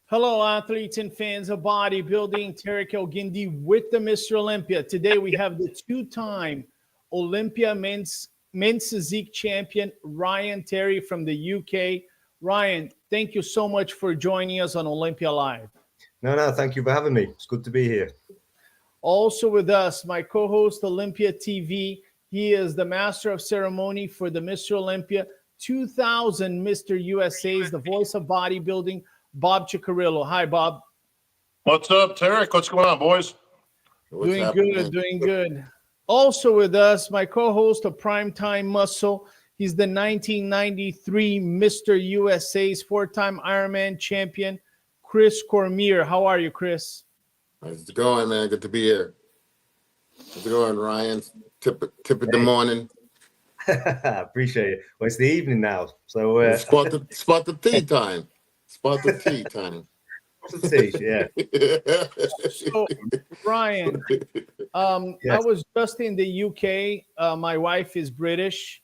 Hello, athletes and fans of bodybuilding. Tarek El-Gindi with the Mr. Olympia. Today we have the two-time Olympia men's physique champion, Ryan Terry from the UK. Ryan, thank you so much for joining us on Olympia Live. No, thank you for having me. It's good to be here. Also with us, my co-host, Olympia TV. He is the master of ceremony for the Mr. Olympia 2000 Mr. USA's, the voice of bodybuilding, Bob Cicarillo. Hi, Bob. What's up, Tarek? What's going on, boys? Doing good. Also with us, my co-host of Primetime Muscle. He's the 1993 Mr. USA's four-time Ironman champion, Chris Cormier. How are you, Chris? How's it going, man? Good to be here. How's it going, Ryan? Tip of the morning. Appreciate it. Well, it's the evening now, so spot the tea time. Spot the tea time. Tea, yeah. So, Ryan, yes. I was just in the UK. My wife is British,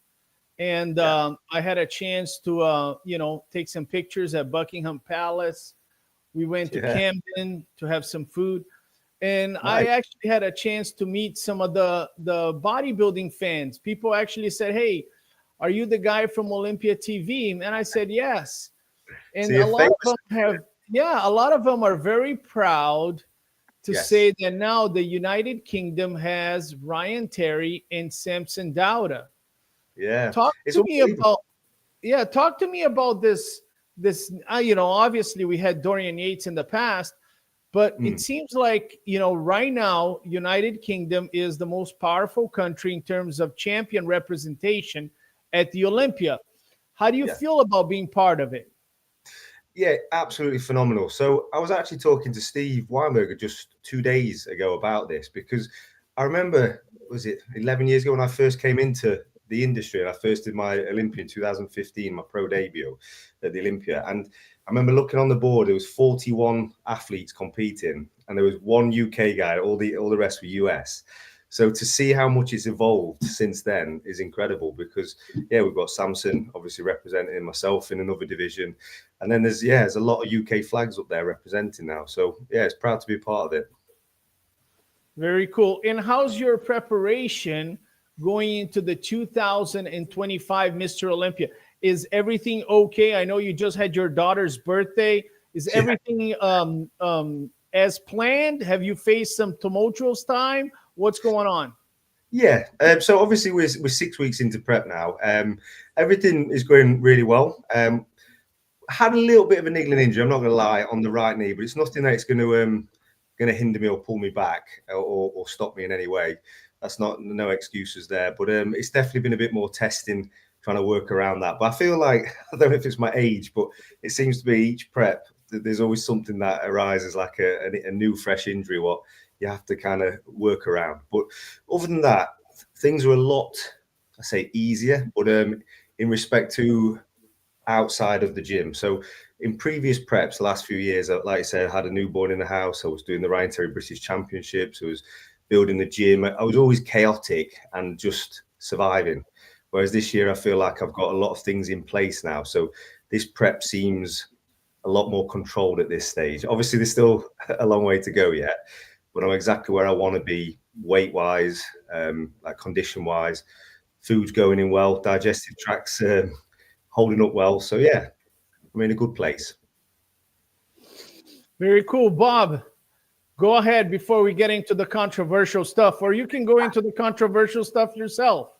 and I had a chance to, take some pictures at Buckingham Palace. We went to Camden to have some food. And nice. I actually had a chance to meet some of the bodybuilding fans. People actually said, "Hey, are you the guy from Olympia TV?" And I said, "Yes." And so a lot of them are very proud to say that now the United Kingdom has Ryan Terry and Samson Dauda. Yeah. Talk to me about this. Obviously we had Dorian Yates in the past, but it seems like, right now, United Kingdom is the most powerful country in terms of champion representation at the Olympia. How do you feel about being part of it? Yeah, absolutely phenomenal. So I was actually talking to Steve Weinberger just 2 days ago about this, because I remember, was it 11 years ago when I first came into the industry and I first did my Olympia in 2015, my pro debut at the Olympia. And I remember looking on the board, there was 41 athletes competing and there was one UK guy, all the rest were US. So to see how much it's evolved since then is incredible, because we've got Samson obviously representing, myself in another division. And then there's a lot of UK flags up there representing now. So it's proud to be part of it. Very cool. And how's your preparation going into the 2025 Mr. Olympia? Is everything okay? I know you just had your daughter's birthday. Is everything as planned? Have you faced some tumultuous time? What's going on? Yeah. So obviously we're 6 weeks into prep now. Everything is going really well. Had a little bit of a niggling injury, I'm not going to lie, on the right knee, but it's nothing that's going to hinder me or pull me back or stop me in any way. That's no excuses there. But it's definitely been a bit more testing, trying to work around that. But I feel like, I don't know if it's my age, but it seems to be each prep, there's always something that arises, like a new, fresh injury, what you have to kind of work around. But other than that, things are a lot, I say, easier, but in respect to outside of the gym. So in previous preps, the last few years, like I said, I had a newborn in the house. I was doing the Ryan Terry British Championships. I was building the gym. I was always chaotic and just surviving. Whereas this year, I feel like I've got a lot of things in place now. So this prep seems a lot more controlled at this stage. Obviously, there's still a long way to go yet, but I'm exactly where I want to be weight-wise, like condition-wise. Food's going in well, digestive tract's holding up well. So I'm in a good place. Very cool. Bob, go ahead before we get into the controversial stuff, or you can go into the controversial stuff yourself.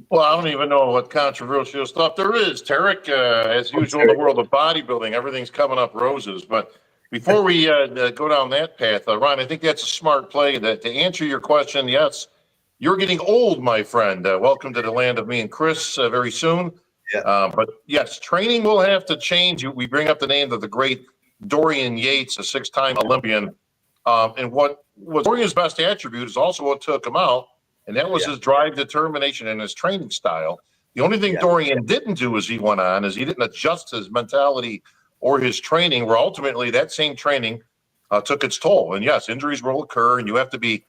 Well, I don't even know what controversial stuff there is, Tarek. As usual in the world of bodybuilding, everything's coming up roses. But before we go down that path, Ryan, I think that's a smart play. To answer your question, yes, you're getting old, my friend. Welcome to the land of me and Chris very soon. Yeah. But yes, training will have to change. We bring up the name of the great Dorian Yates, a 6-time Olympian. And what was Dorian's best attribute is also what took him out. And that was his drive, determination, and his training style. The only thing Dorian didn't do as he went on is he didn't adjust his mentality or his training, where ultimately that same training took its toll. And yes, injuries will occur, and you have to be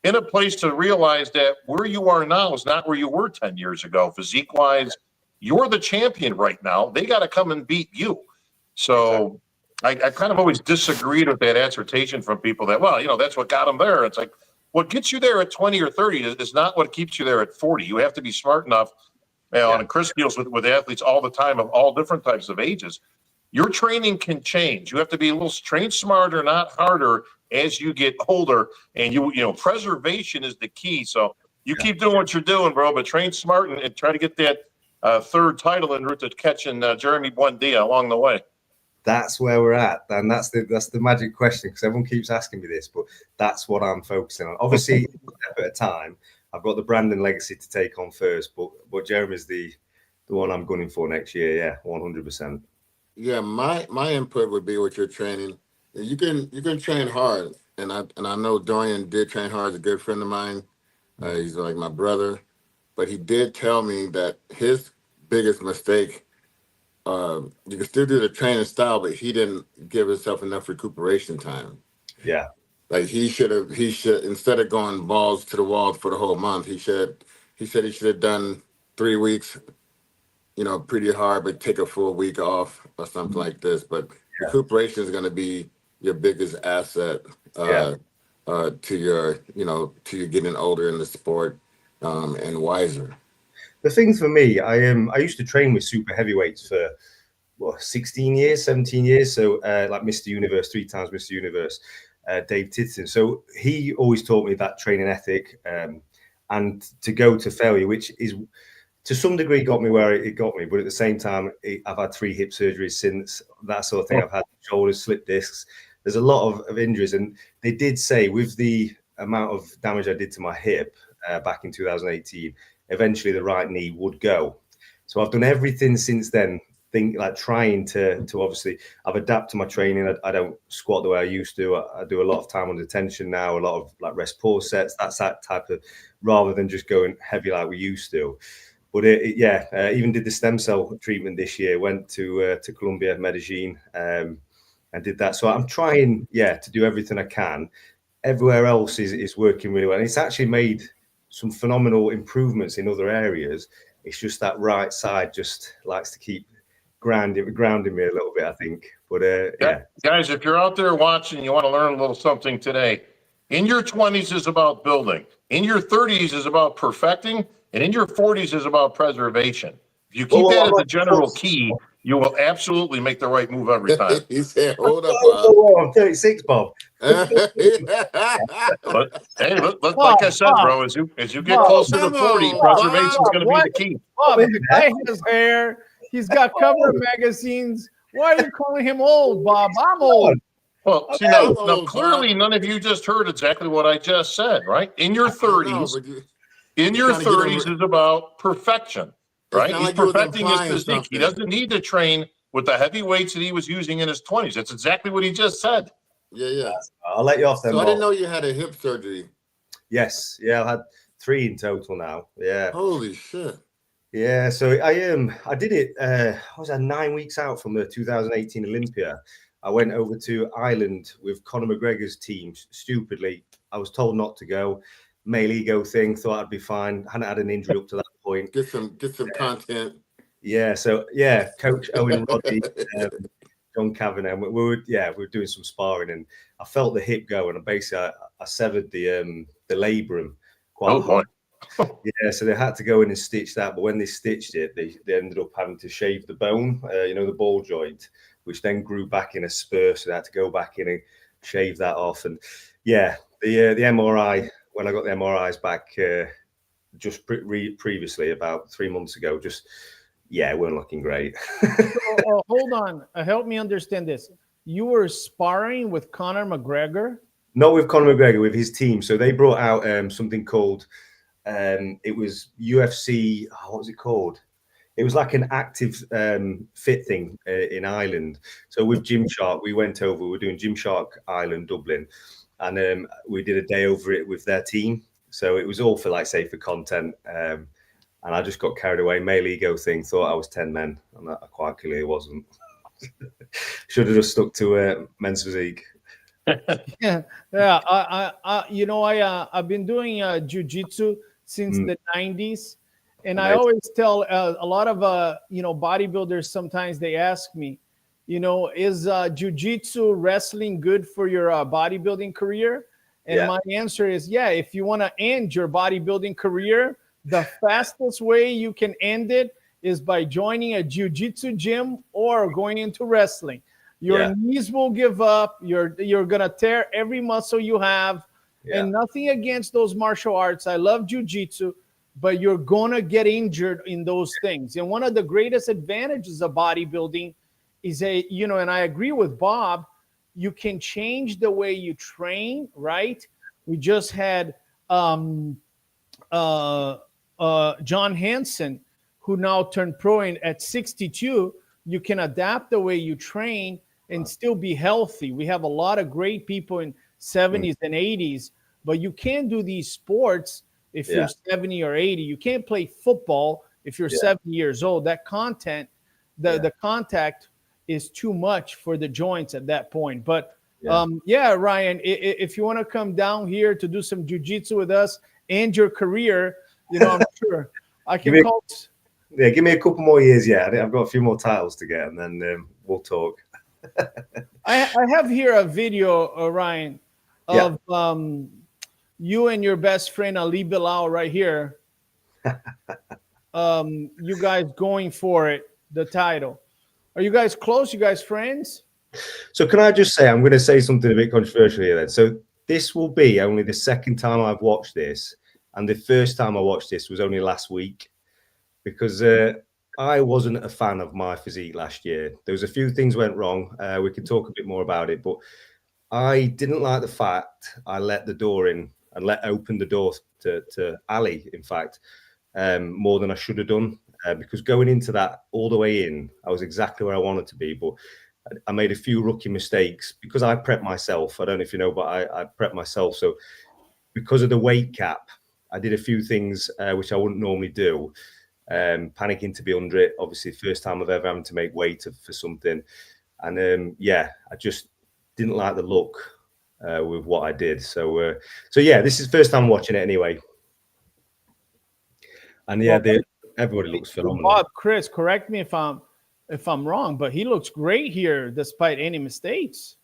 in a place to realize that where you are now is not where you were 10 years ago. Physique-wise, you're the champion right now. They got to come and beat you. So I kind of always disagreed with that assertion from people that, well, that's what got them there. It's like, what gets you there at 20 or 30 is not what keeps you there at 40. You have to be smart enough. And Chris deals with athletes all the time of all different types of ages. Your training can change. You have to be a little train smarter, not harder, as you get older. And preservation is the key. So you keep doing what you're doing, bro, but train smart and try to get that third title en route to catching Jeremy Buendia along the way. That's where we're at, and that's the magic question, because everyone keeps asking me this, but that's what I'm focusing on. Obviously, at a time, I've got the Brandon legacy to take on first, but Jeremy's the one I'm gunning for next year. Yeah, 100%. Yeah, my input would be with your training. You can train hard, and I know Dorian did train hard. He's a good friend of mine. He's like my brother, but he did tell me that his biggest mistake. You can still do the training style, but he didn't give himself enough recuperation time. Yeah. Like he should instead of going balls to the wall for the whole month, he said he should have done 3 weeks, pretty hard, but take a full week off or something like this. But recuperation is going to be your biggest asset to your getting older in the sport and wiser. The things for me, I used to train with super heavyweights for 16 years, 17 years. So like Mr. Universe, 3 times Mr. Universe, Dave Titson. So he always taught me that training ethic and to go to failure, which is to some degree got me where it got me. But at the same time, I've had 3 hip surgeries since, that sort of thing. I've had shoulders, slip discs. There's a lot of injuries. And they did say with the amount of damage I did to my hip back in 2018, eventually the right knee would go. So I've done everything since then, trying to obviously, I've adapted to my training. I don't squat the way I used to. I do a lot of time under tension now, a lot of like rest pause sets. That's that type of, rather than just going heavy like we used to. But even did the stem cell treatment this year, went to Colombia, Medellin, and did that. So I'm trying, to do everything I can. Everywhere else is working really well. And it's actually made some phenomenal improvements in other areas. It's just that right side just likes to keep grounding me a little bit, I think. But guys, if you're out there watching, you want to learn a little something today. In your 20s is about building. In your 30s is about perfecting, and in your 40s is about preservation. If you keep that as a general key, you will absolutely make the right move every time. He said, "Hold up, Bob. I'm 36, Bob." But hey, like I said, bro, as you get closer to 40, preservation is going to be the key. Bob, the guy has hair. He's got cover magazines. Why are you calling him old, Bob? I'm old. Well, see, now clearly none of you just heard exactly what I just said, right? In your 30s, is about perfection, right? He's perfecting his physique. He doesn't need to train with the heavy weights that he was using in his 20s. That's exactly what he just said. Yeah. I'll let you off then. So I didn't know you had a hip surgery. Yes. Yeah, I've had 3 in total now. Yeah. Holy shit. Yeah, so I did it. I was 9 weeks out from the 2018 Olympia. I went over to Ireland with Conor McGregor's team. Stupidly, I was told not to go. Male ego thing. Thought I'd be fine. Hadn't had an injury up to that point. Get some content. Yeah. So Coach Owen Roddy, John Kavanagh. We were doing some sparring, and I felt the hip go, and basically I severed the labrum quite hard. Yeah, so they had to go in and stitch that, but when they stitched it, they ended up having to shave the bone, the ball joint, which then grew back in a spur, so they had to go back in and shave that off. And the MRI, when I got the MRIs back just previously, about 3 months ago, weren't looking great. Hold on, help me understand this. You were sparring with Conor McGregor? Not with Conor McGregor, with his team. So they brought out something called it was UFC. What was it called? It was like an active fit thing in Ireland. So with Gymshark, we went over. We were doing Gymshark Ireland, Dublin, and we did a day over it with their team. So it was all for for content. And I just got carried away. Male ego thing. Thought I was 10 men, and I quite clearly wasn't. Should have just stuck to men's physique. I've been doing jiu-jitsu since the 90s, and I always tell a lot of bodybuilders, sometimes they ask me, is jiu-jitsu wrestling good for your bodybuilding career? And my answer is, yeah. If you want to end your bodybuilding career, the fastest way you can end it is by joining a jiu-jitsu gym or going into wrestling. Your knees will give up. You're gonna tear every muscle you have. And nothing against those martial arts. I love jiu-jitsu, but you're gonna get injured in those things. And one of the greatest advantages of bodybuilding is and I agree with Bob, you can change the way you train, right? We just had John Hansen, who now turned pro at 62. You can adapt the way you train and still be healthy. We have a lot of great people in 70s and 80s, but you can't do these sports if you're 70 or 80. You can't play football if you're 70 years old. That the contact is too much for the joints at that point. But Ryan, if you want to come down here to do some jiu-jitsu with us and your career, I'm sure I can call. Yeah, give me a couple more years. Yeah, I've got a few more titles to get, and then we'll talk. I have here a video, Ryan, of you and your best friend Ali Bilal right here. You guys going for it, the title. Are you guys close? You guys friends? So can I just say, I'm going to say something a bit controversial here then. So this will be only the second time I've watched this, and the first time I watched this was only last week, because I wasn't a fan of my physique last year. There was a few things went wrong. We can talk a bit more about it, but I didn't like the fact I let the door in and open the door to Ali, in fact, more than I should have done. Because going into that all the way in, I was exactly where I wanted to be, but I made a few rookie mistakes because I prepped myself. I don't know if you know, but I prepped myself. So because of the weight cap, I did a few things which I wouldn't normally do. Panicking to be under it, obviously first time I've ever having to make weight for something, and I just didn't like the look with what I did. So this is the first time watching it anyway, and everybody looks phenomenal. Bob, Chris, correct me if I'm wrong, but he looks great here despite any mistakes.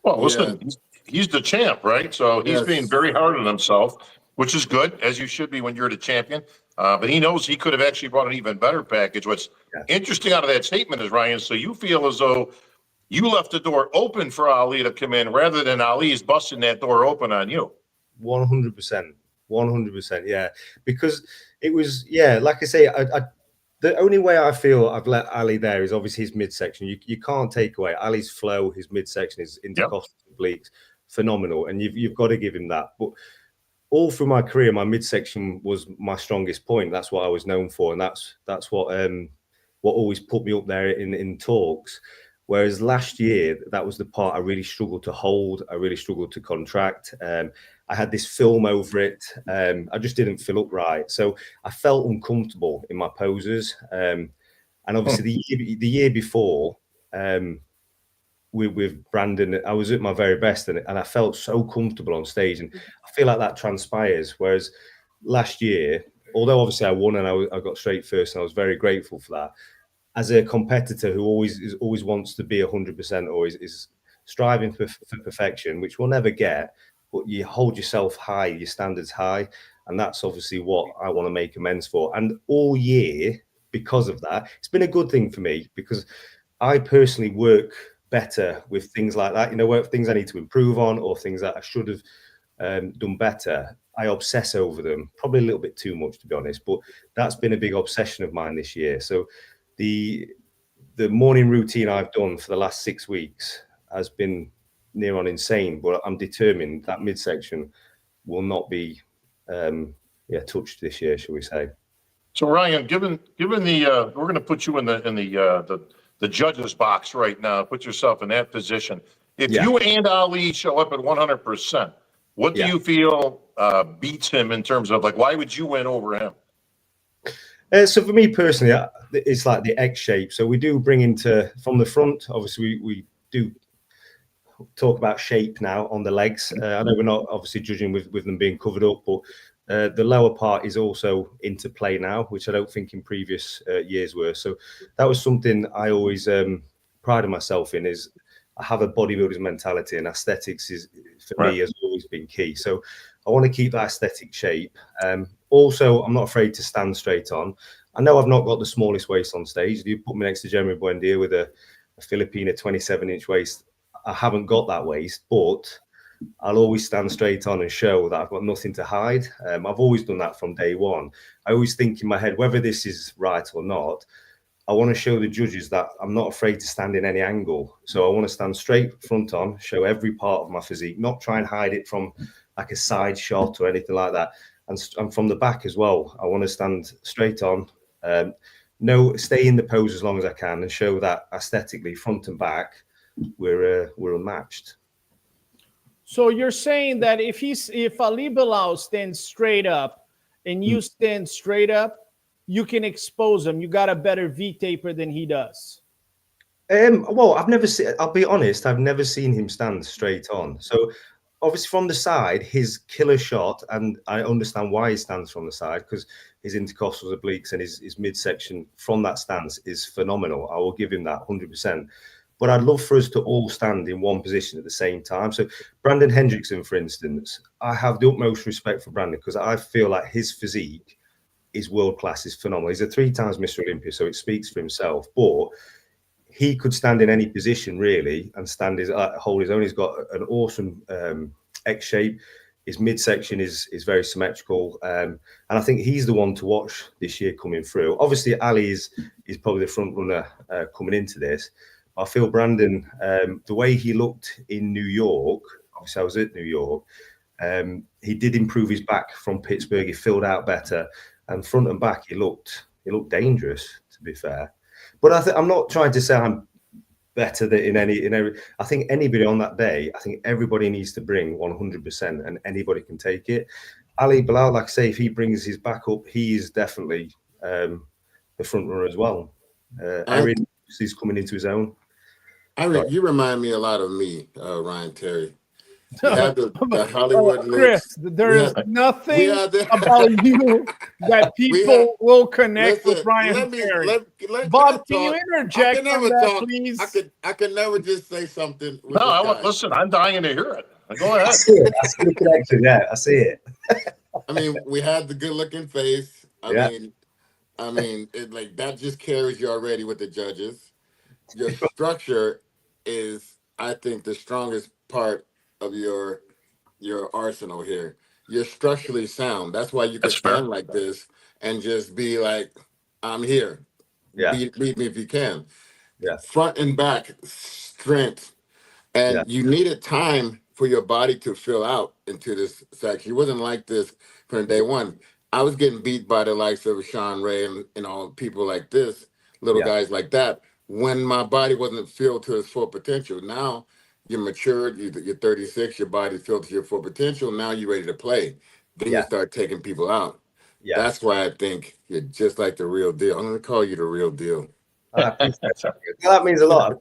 Well, listen, he's the champ, right? So he's being very hard on himself, which is good, as you should be when you're the champion. But he knows he could have actually brought an even better package. What's interesting out of that statement is, Ryan, so you feel as though you left the door open for Ali to come in rather than Ali's busting that door open on you. 100%. 100%. Yeah. Because it was, like I say, the only way I feel I've let Ali there is obviously his midsection. You can't take away Ali's flow. His midsection, his intercostal obliques, phenomenal. And you've got to give him that. But all through my career, my midsection was my strongest point. That's what I was known for. And that's what always put me up there in talks. Whereas last year, that was the part I really struggled to hold. I really struggled to contract. I had this film over it. I just didn't fill up right. So I felt uncomfortable in my poses. And obviously the year before, with Brandon, I was at my very best, and I felt so comfortable on stage. And I feel like that transpires. Whereas last year, although obviously I won and I got straight first, and I was very grateful for that, as a competitor who always wants to be 100%, or is striving for perfection, which we'll never get, but you hold yourself high, your standards high, and that's obviously what I want to make amends for. And all year, because of that, it's been a good thing for me, because I personally work better with things like that. Things I need to improve on, or things that I should have done better, I obsess over them, probably a little bit too much, to be honest, but that's been a big obsession of mine this year. So the morning routine I've done for the last 6 weeks has been near on insane, but I'm determined that midsection will not be touched this year, shall we say. So Ryan, given the we're going to put you in the judges box right now, put yourself in that position. If you and Ali show up at 100%, what do you feel beats him in terms of, like, why would you win over him? So for me personally, it's like the X shape. So we do bring from the front. Obviously, we do talk about shape now on the legs. I know we're not obviously judging with them being covered up, but The lower part is also into play now, which I don't think in previous years were. So that was something I always prided myself in, is I have a bodybuilder's mentality, and aesthetics is, for me, has always been key. So I want to keep that aesthetic shape. Also, I'm not afraid to stand straight on. I know I've not got the smallest waist on stage. You put me next to Jeremy Buendia with a Filipina 27-inch waist. I haven't got that waist, but I'll always stand straight on and show that I've got nothing to hide. I've always done that from day one. I always think in my head, whether this is right or not, I want to show the judges that I'm not afraid to stand in any angle. So I want to stand straight front on, show every part of my physique, not try and hide it from like a side shot or anything like that. And from the back as well, I want to stand straight on, stay in the pose as long as I can, and show that aesthetically, front and back, we're unmatched. So you're saying that if Ali Bilal stands straight up and you stand straight up, you can expose him. You got a better V-taper than he does. Well, I'll be honest, I've never seen him stand straight on. So obviously from the side, his killer shot, and I understand why he stands from the side, because his intercostals, obliques, and his midsection from that stance is phenomenal. I will give him that 100%. But I'd love for us to all stand in one position at the same time. So Brandon Hendrickson, for instance, I have the utmost respect for Brandon, because I feel like his physique is world class, is phenomenal. He's a 3 times Mr. Olympia, so it speaks for himself. But he could stand in any position really and hold his own. He's got an awesome X shape. His midsection is very symmetrical, and I think he's the one to watch this year coming through. Obviously, Ali is probably the front runner coming into this. I feel Brandon, the way he looked in New York, obviously I was at New York, he did improve his back from Pittsburgh. He filled out better, and front and back he looked dangerous, to be fair. But I'm not trying to say I'm better than in every. I think anybody on that day, I think everybody needs to bring 100%, and anybody can take it. Ali Bilal, like I say, if he brings his back up, he is definitely the front runner as well. Aaron is coming into his own. You remind me a lot of me, Ryan Terry. You have the Hollywood Chris, looks. there is nothing about you that people will connect with Ryan Terry. Bob, can you interject on that, please? I can never just say something. Listen, I'm dying to hear it. Go ahead. I see the connection. Yeah, I see it. I mean, we had the good-looking face. I mean, it, that just carries you already with the judges. Your structure is, I think, the strongest part of your arsenal here. You're structurally sound. That's why you can stand like this and just be like, I'm here. Yeah. Beat me if you can. Yeah. Front and back strength. And you needed time for your body to fill out into this section. It wasn't like this from day one. I was getting beat by the likes of Sean Ray and all people like this, little guys like that, when my body wasn't filled to its full potential. Now you're matured, you're 36, your body's filled to your full potential. Now you're ready to play. Then you start taking people out. Yeah. That's why I think you're just like the real deal. I'm going to call you the real deal. That means a lot.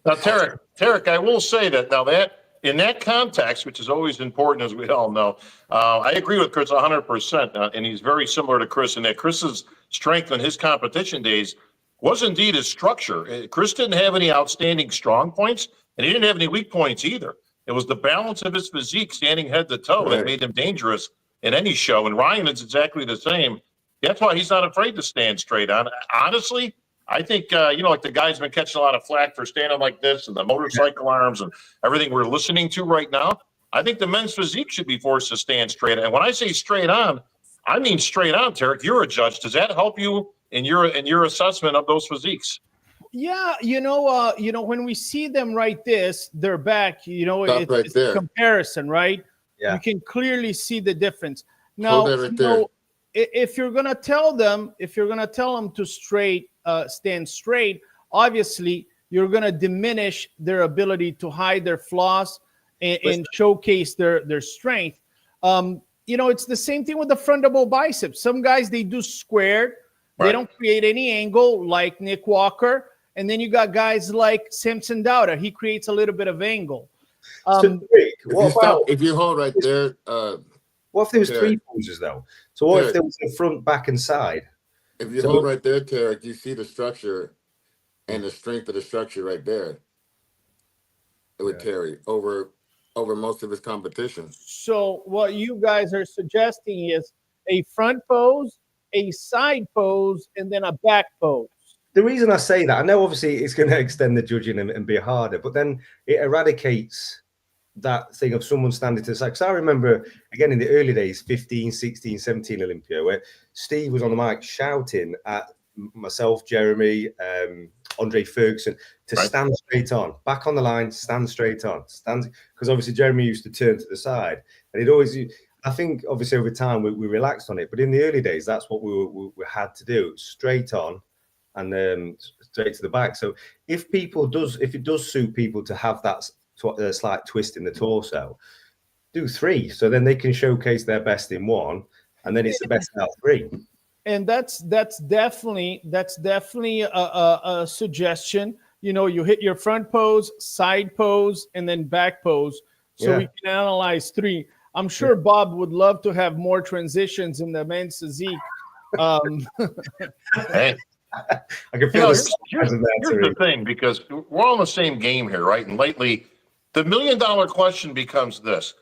Now, Tarek, I will say that in that context, which is always important, as we all know, I agree with Chris 100%, and he's very similar to Chris in that Chris's strength in his competition days was indeed his structure. Chris didn't have any outstanding strong points, and he didn't have any weak points either. It was the balance of his physique standing head to toe that made him dangerous in any show, and Ryan is exactly the same. That's why he's not afraid to stand straight on. Honestly, I think, like the guy's been catching a lot of flack for standing like this and the motorcycle arms and everything we're listening to right now. I think the men's physique should be forced to stand straight. And when I say straight on, I mean straight on, Tarek. You're a judge. Does that help you in your assessment of those physiques? Yeah, when we see them right their back, it's a comparison, right? Yeah. You can clearly see the difference. Now, if you're gonna tell them to stand straight, obviously you're gonna diminish their ability to hide their flaws and showcase their strength. It's the same thing with the front double biceps. Some guys, they do squared, they don't create any angle like Nick Walker, and then you got guys like Samson Dowda. He creates a little bit of angle. If you hold right there, What if there was Yeah. 3 poses though? So what Yeah. if there was a front, back, and side? If you So- hold right there, Tarek, you see the structure and the strength of the structure right there. It would carry over most of his competition. So what you guys are suggesting is a front pose, a side pose, and then a back pose. The reason I say that, I know obviously it's going to extend the judging and be harder, but then it eradicates that thing of someone standing to the side. Because I remember, again, in the early days, 15, 16, 17 Olympia, where Steve was on the mic shouting at myself, Jeremy, Andre Ferguson, to stand straight on, back on the line, stand straight on, stand. Because obviously Jeremy used to turn to the side. And it always, I think obviously over time we relaxed on it. But in the early days, that's what we had to do, straight on and straight to the back. So if it does suit people to have that slight twist in the torso, do 3, so then they can showcase their best in one, and then it's the best out of 3. And that's definitely a suggestion. You know, you hit your front pose, side pose, and then back pose, so we can analyze 3. I'm sure Bob would love to have more transitions in the men's physique. Hey. I can feel here's the thing, because we're all in the same game here, right? And lately, the $1 million question becomes this: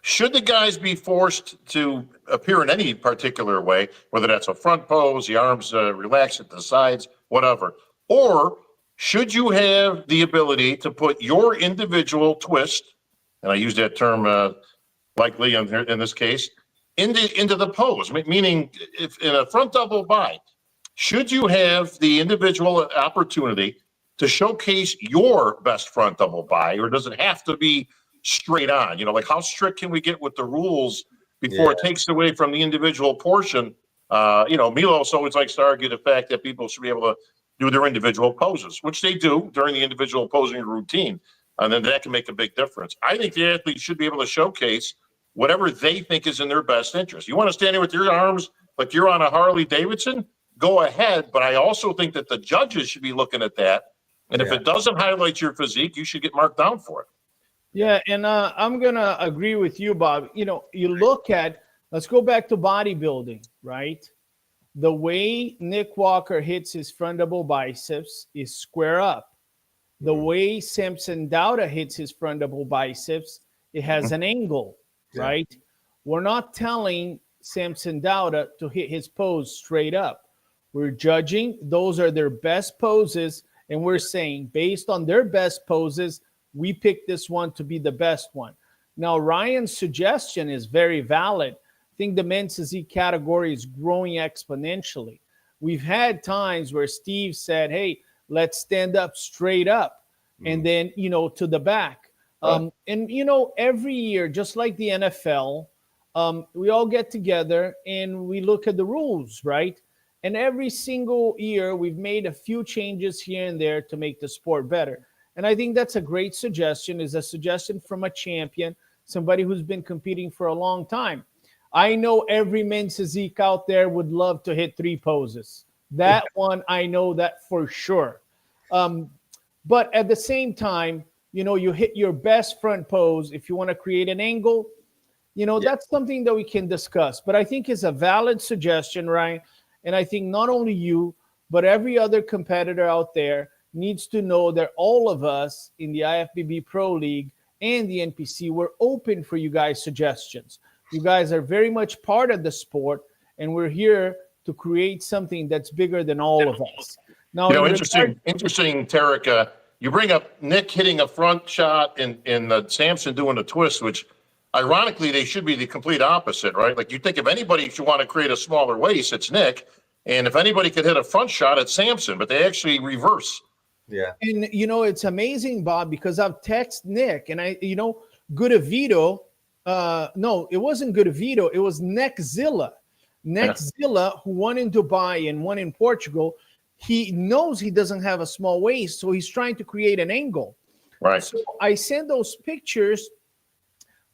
should the guys be forced to appear in any particular way, whether that's a front pose, the arms relaxed at the sides, whatever, or should you have the ability to put your individual twist, and I use that term likely in this case, into the pose? Meaning, if in a front double bind, should you have the individual opportunity to showcase your best front double bi, or does it have to be straight on? You know, like how strict can we get with the rules before it takes away from the individual portion? You know, Milos always likes to argue the fact that people should be able to do their individual poses, which they do during the individual posing routine. And then that can make a big difference. I think the athlete should be able to showcase whatever they think is in their best interest. You want to stand there with your arms like you're on a Harley Davidson? Go ahead, but I also think that the judges should be looking at that. And if it doesn't highlight your physique, you should get marked down for it. Yeah, and I'm going to agree with you, Bob. You know, you look at, let's go back to bodybuilding, right? The way Nick Walker hits his front double biceps is square up. The way Samson Dauda hits his front double biceps, it has an angle, right? We're not telling Samson Dauda to hit his pose straight up. We're judging, those are their best poses, and we're saying based on their best poses, we pick this one to be the best one. Now, Ryan's suggestion is very valid. I think the men's physique category is growing exponentially. We've had times where Steve said, hey, let's stand up straight up and then, you know, to the back. And, you know, every year, just like the NFL, we all get together and we look at the rules, right? And every single year, we've made a few changes here and there to make the sport better. And I think that's a great suggestion, is a suggestion from a champion, somebody who's been competing for a long time. I know every men's physique out there would love to hit 3 poses. That one, I know that for sure. But at the same time, you know, you hit your best front pose. If you want to create an angle, you know, that's something that we can discuss. But I think it's a valid suggestion, Ryan. And I think not only you, but every other competitor out there needs to know that all of us in the IFBB Pro League and the NPC, we're open for you guys' suggestions. You guys are very much part of the sport, and we're here to create something that's bigger than all of us. Now, you know, interesting, Tarek. You bring up Nick hitting a front shot and Samson doing a twist, which ironically they should be the complete opposite, right? Like you think if anybody should want to create a smaller waist, it's Nick, and if anybody could hit a front shot, it's Samson. But they actually reverse. Yeah. And, you know, it's amazing, Bob, because I've texted Nick and Goodavito. No, it wasn't Goodavito. It was Neckzilla. Neckzilla, who won in Dubai and won in Portugal. He knows he doesn't have a small waist, so he's trying to create an angle. Right. So I sent those pictures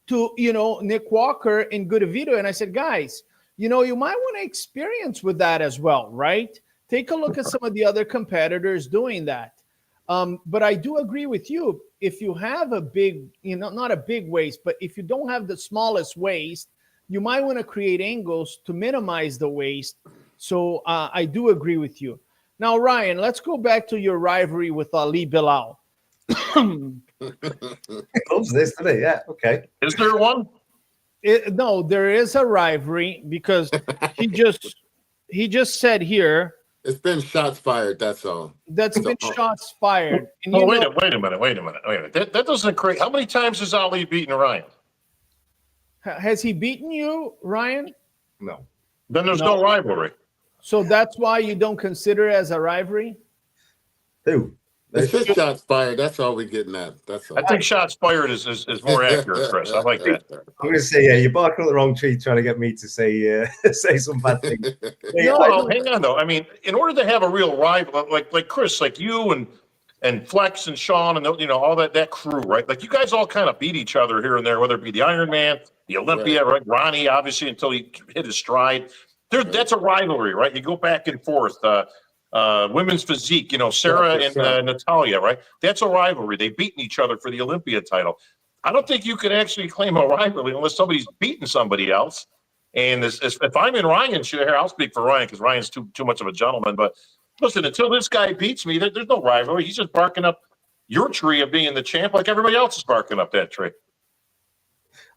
to, you know, Nick Walker and Goodavito. And I said, guys, you know, you might want to experience with that as well, right? Take a look at some of the other competitors doing that. But I do agree with you. If you have a big, you know, not a big waist, but if you don't have the smallest waist, you might want to create angles to minimize the waist. So I do agree with you. Now, Ryan, let's go back to your rivalry with Ali Bilal. Loves this, doesn't he? Yeah, okay. Is there one? No, there is a rivalry because he just said here It's been shots fired. That's all. that's been shots fired. And Oh, wait a minute. That doesn't create. How many times has Ali beaten Ryan? has he beaten you, Ryan? No. Then there's no rivalry. So that's why you don't consider it as a rivalry? Who? It's just shots fired. That's all we're getting at. That's all. I think shots fired is more accurate, Chris. I like that. I'm going to say, yeah, you're barking up the wrong tree trying to get me to say say some bad things. No, hang on though. I mean, in order to have a real rival, like Chris, like you and Flex and Sean and all that crew, right? Like you guys all kind of beat each other here and there, whether it be the Iron Man, the Olympia, right? Ronnie, obviously, until he hit his stride. That's a rivalry, right? You go back and forth. Women's physique, Sarah and Natalia, right? That's a rivalry. They've beaten each other for the Olympia title. I don't think you could actually claim a rivalry unless somebody's beaten somebody else. And if I'm in Ryan's share, I'll speak for Ryan because Ryan's too much of a gentleman. But listen, until this guy beats me, there's no rivalry. He's just barking up your tree of being the champ like everybody else is barking up that tree.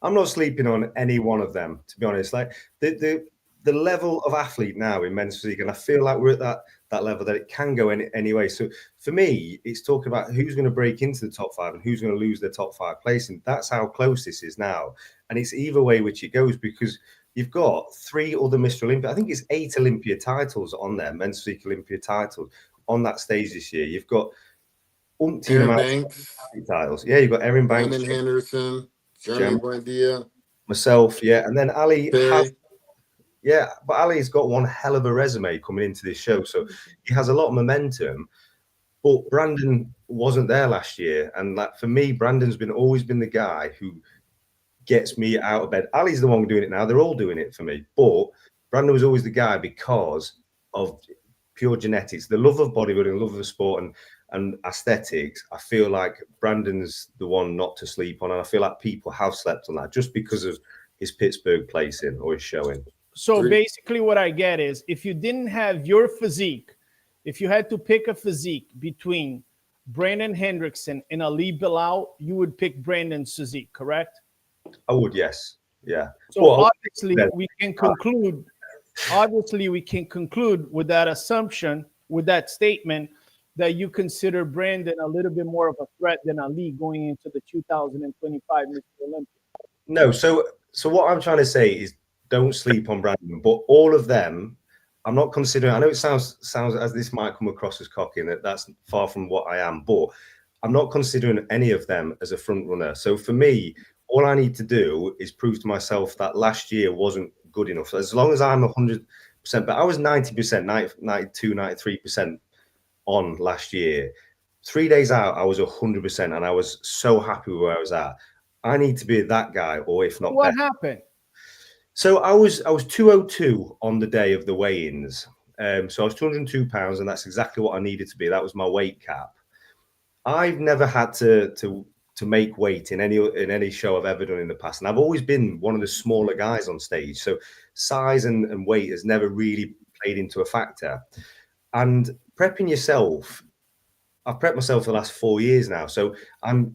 I'm not sleeping on any one of them, to be honest. Like the level of athlete now in men's physique, and I feel like we're at that level that it can go any way. So for me, it's talking about who's going to break into the top five and who's going to lose their top five placing. That's how close this is now. And it's either way which it goes because you've got 3 other Mr. Olympia. I think it's 8 Olympia titles on there, men's physique Olympia titles on that stage this year. You've got umpteen amounts of titles. Yeah, you've got Erin Banks, Brandon Henderson, Jeremy Buendia, myself, yeah. And then Ali has... Yeah, but Ali's got one hell of a resume coming into this show. So he has a lot of momentum. But Brandon wasn't there last year. And like for me, Brandon's always been the guy who gets me out of bed. Ali's the one doing it now. They're all doing it for me. But Brandon was always the guy because of pure genetics, the love of bodybuilding, love of the sport and aesthetics. I feel like Brandon's the one not to sleep on. And I feel like people have slept on that just because of his Pittsburgh placing or his showing. So basically what I get is if you didn't have your physique, if you had to pick a physique between Brandon Hendrickson and Ali Bilal, you would pick Brandon's physique, correct? I would, yes. Yeah. So well, obviously we can conclude with that assumption, with that statement, that you consider Brandon a little bit more of a threat than Ali going into the 2025 Mr. Olympia. No, so what I'm trying to say is don't sleep on Brandon, but all of them, I'm not considering. I know it sounds as this might come across as cocky, and that's far from what I am, but I'm not considering any of them as a front runner. So for me, all I need to do is prove to myself that last year wasn't good enough. As long as I'm 100%, but I was 90%, 92, 93% on last year. 3 days out, I was 100%, and I was so happy with where I was at. I need to be that guy, or if not, what better. Happened? So I was 202 on the day of the weigh-ins. So I was 202 pounds, and that's exactly what I needed to be. That was my weight cap. I've never had to make weight in any show I've ever done in the past, and I've always been one of the smaller guys on stage. So size and weight has never really played into a factor. And prepping yourself, I've prepped myself for the last 4 years now. So I'm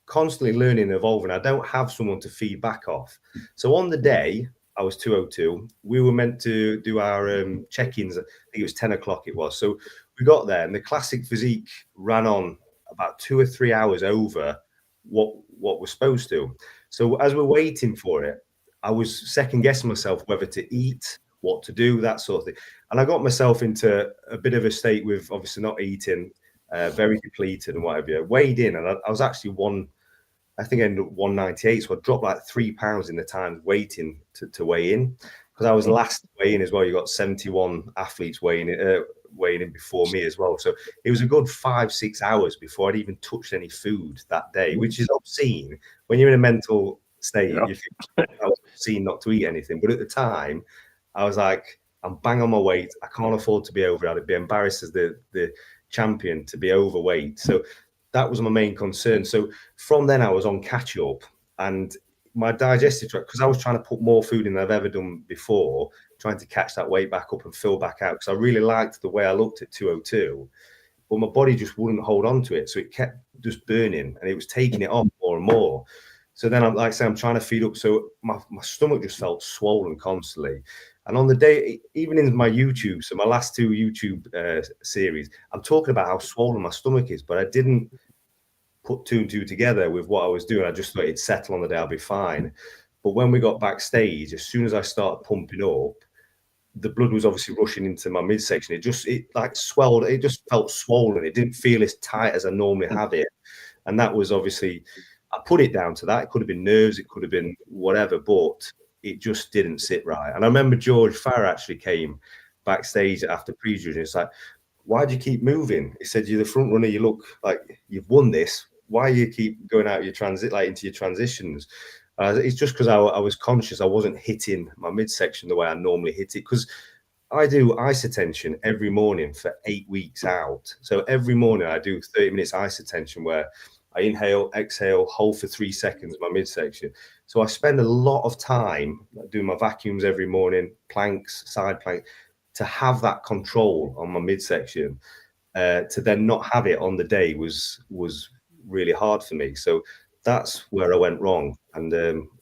constantly learning and evolving. I don't have someone to feed back off. So on the day I was 202, we were meant to do our check-ins. I think it was 10 o'clock it was. So we got there and the classic physique ran on about 2 or 3 hours over what we're supposed to. So as we're waiting for it, I was second guessing myself whether to eat, what to do, that sort of thing. And I got myself into a bit of a state with obviously not eating, very depleted and whatever. Weighed in, and I was actually I think I ended up 198. So I dropped like 3 pounds in the time waiting to weigh in, because I was last to weigh in as well. You got 71 athletes weighing in before me as well. So it was a good 5-6 hours before I'd even touched any food that day, which is obscene. When you're in a mental state, you think I was obscene not to eat anything. But at the time, I was like, I'm bang on my weight. I can't afford to be over. I'd be embarrassed as the champion to be overweight. So that was my main concern. So from then I was on catch up, and my digestive tract, because I was trying to put more food in than I've ever done before, trying to catch that weight back up and fill back out, because I really liked the way I looked at 202, but my body just wouldn't hold on to it. So it kept just burning and it was taking it off more and more. So then I'm like I say, I'm trying to feed up. So my stomach just felt swollen constantly. And on the day, even in my YouTube, so my last 2 YouTube series, I'm talking about how swollen my stomach is, but I didn't put 2 and 2 together with what I was doing. I just thought it'd settle on the day, I'll be fine. But when we got backstage, as soon as I started pumping up, the blood was obviously rushing into my midsection. It like swelled. It just felt swollen. It didn't feel as tight as I normally have it. And that was obviously, I put it down to that. It could have been nerves. It could have been whatever, but it just didn't sit right. And I remember George Farr actually came backstage after pre-judging. It's like, why do you keep moving? He said, you're the front runner. You look like you've won this. Why you keep going out your transit, like into your transitions? It's just because I was conscious I wasn't hitting my midsection the way I normally hit it, because I do isotension every morning for 8 weeks out. So every morning I do 30 minutes isotension where I inhale, exhale, hold for 3 seconds my midsection. So I spend a lot of time doing my vacuums every morning, planks, side plank, to have that control on my midsection. To then not have it on the day was really hard for me. So that's where I went wrong, and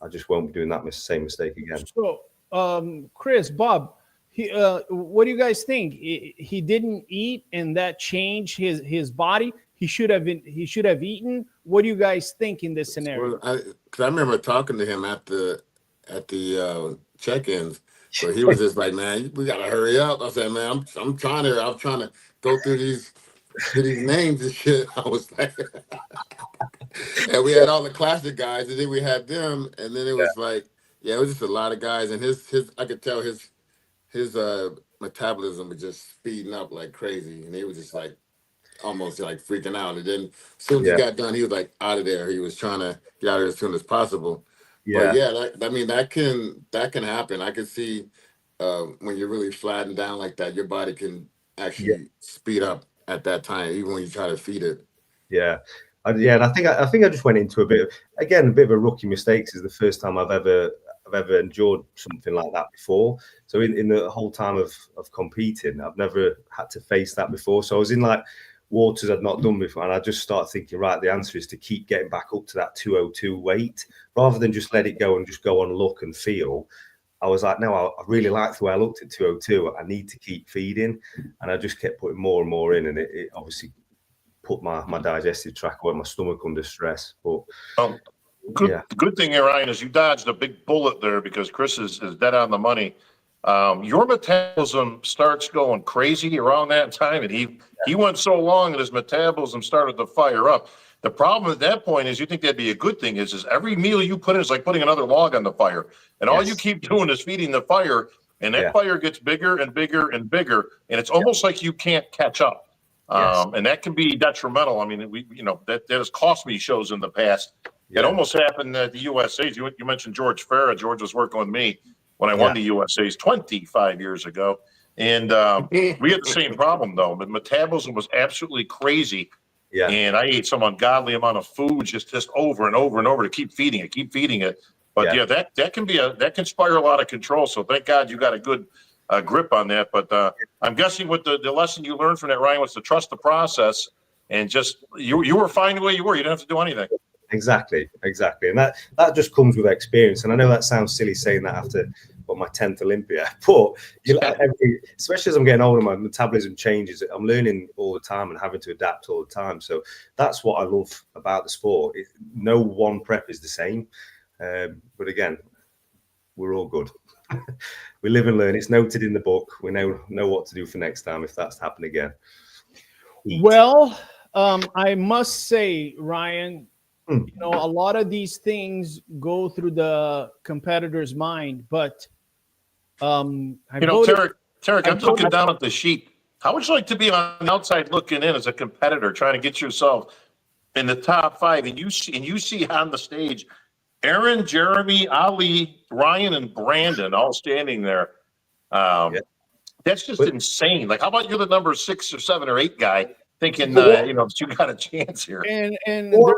I just won't be doing that same mistake again. So, Chris, Bob, what do you guys think? He didn't eat, and that changed his body. He should have eaten. What do you guys think in this scenario? Well, because I remember talking to him at the check-ins, so he was just like, "Man, we gotta hurry up." I said, "Man, I'm trying to go through these names and shit." I was like, and we had all the classic guys, and then we had them, and then it was like, yeah, it was just a lot of guys, and his I could tell his metabolism was just speeding up like crazy, and he was just like almost like freaking out. And then as soon as he got done, he was like out of there. He was trying to get out of there as soon as possible. But yeah, that can happen. I can see when you're really flattened down like that, your body can actually speed up at that time, even when you try to feed it. Yeah. And I think I just went into a bit of a rookie mistake. This is the first time I've ever endured something like that before. So in the whole time of competing, I've never had to face that before. So I was in like waters I'd not done before, and I just started thinking, right, the answer is to keep getting back up to that 202 weight rather than just let it go and just go on look and feel. I was like, no, I really liked the way I looked at 202. I need to keep feeding, and I just kept putting more and more in, and it obviously put my digestive tract or my stomach under stress. But good thing here, Ryan, is you dodged a big bullet there, because Chris is dead on the money. Your metabolism starts going crazy around that time, and he went so long and his metabolism started to fire up. The problem at that point is, you think that'd be a good thing, is every meal you put in is like putting another log on the fire, and all you keep doing is feeding the fire, and that fire gets bigger and bigger and bigger, and it's almost like you can't catch up. And that can be detrimental. I mean, that has cost me shows in the past. It almost happened at the USA's. You mentioned George Farah. George was working with me when I won the USA's 25 years ago. And we had the same problem, though. The metabolism was absolutely crazy. Yeah. And I ate some ungodly amount of food just over and over and over to keep feeding it. But that can spiral out of control. So thank God you got a good grip on that. But I'm guessing what the lesson you learned from that, Ryan, was to trust the process, and just you were fine the way you were. You didn't have to do anything. Exactly. And that just comes with experience. And I know that sounds silly saying that after my 10th Olympia, but especially as I'm getting older, my metabolism changes. I'm learning all the time and having to adapt all the time. So that's what I love about the sport. No one prep is the same. But again, we're all good. We live and learn. It's noted in the book. We know what to do for next time if that's happened again. Well, I must say, Ryan, a lot of these things go through the competitor's mind, but Tarek, I'm looking down at the sheet. How would you like to be on the outside looking in as a competitor, trying to get yourself in the top 5, and you see on the stage Aaron, Jeremy, Ali, Ryan, and Brandon all standing there? That's just insane. Like, how about you're the number 6 or 7 or 8 guy, thinking, But you know, you got a chance here. And what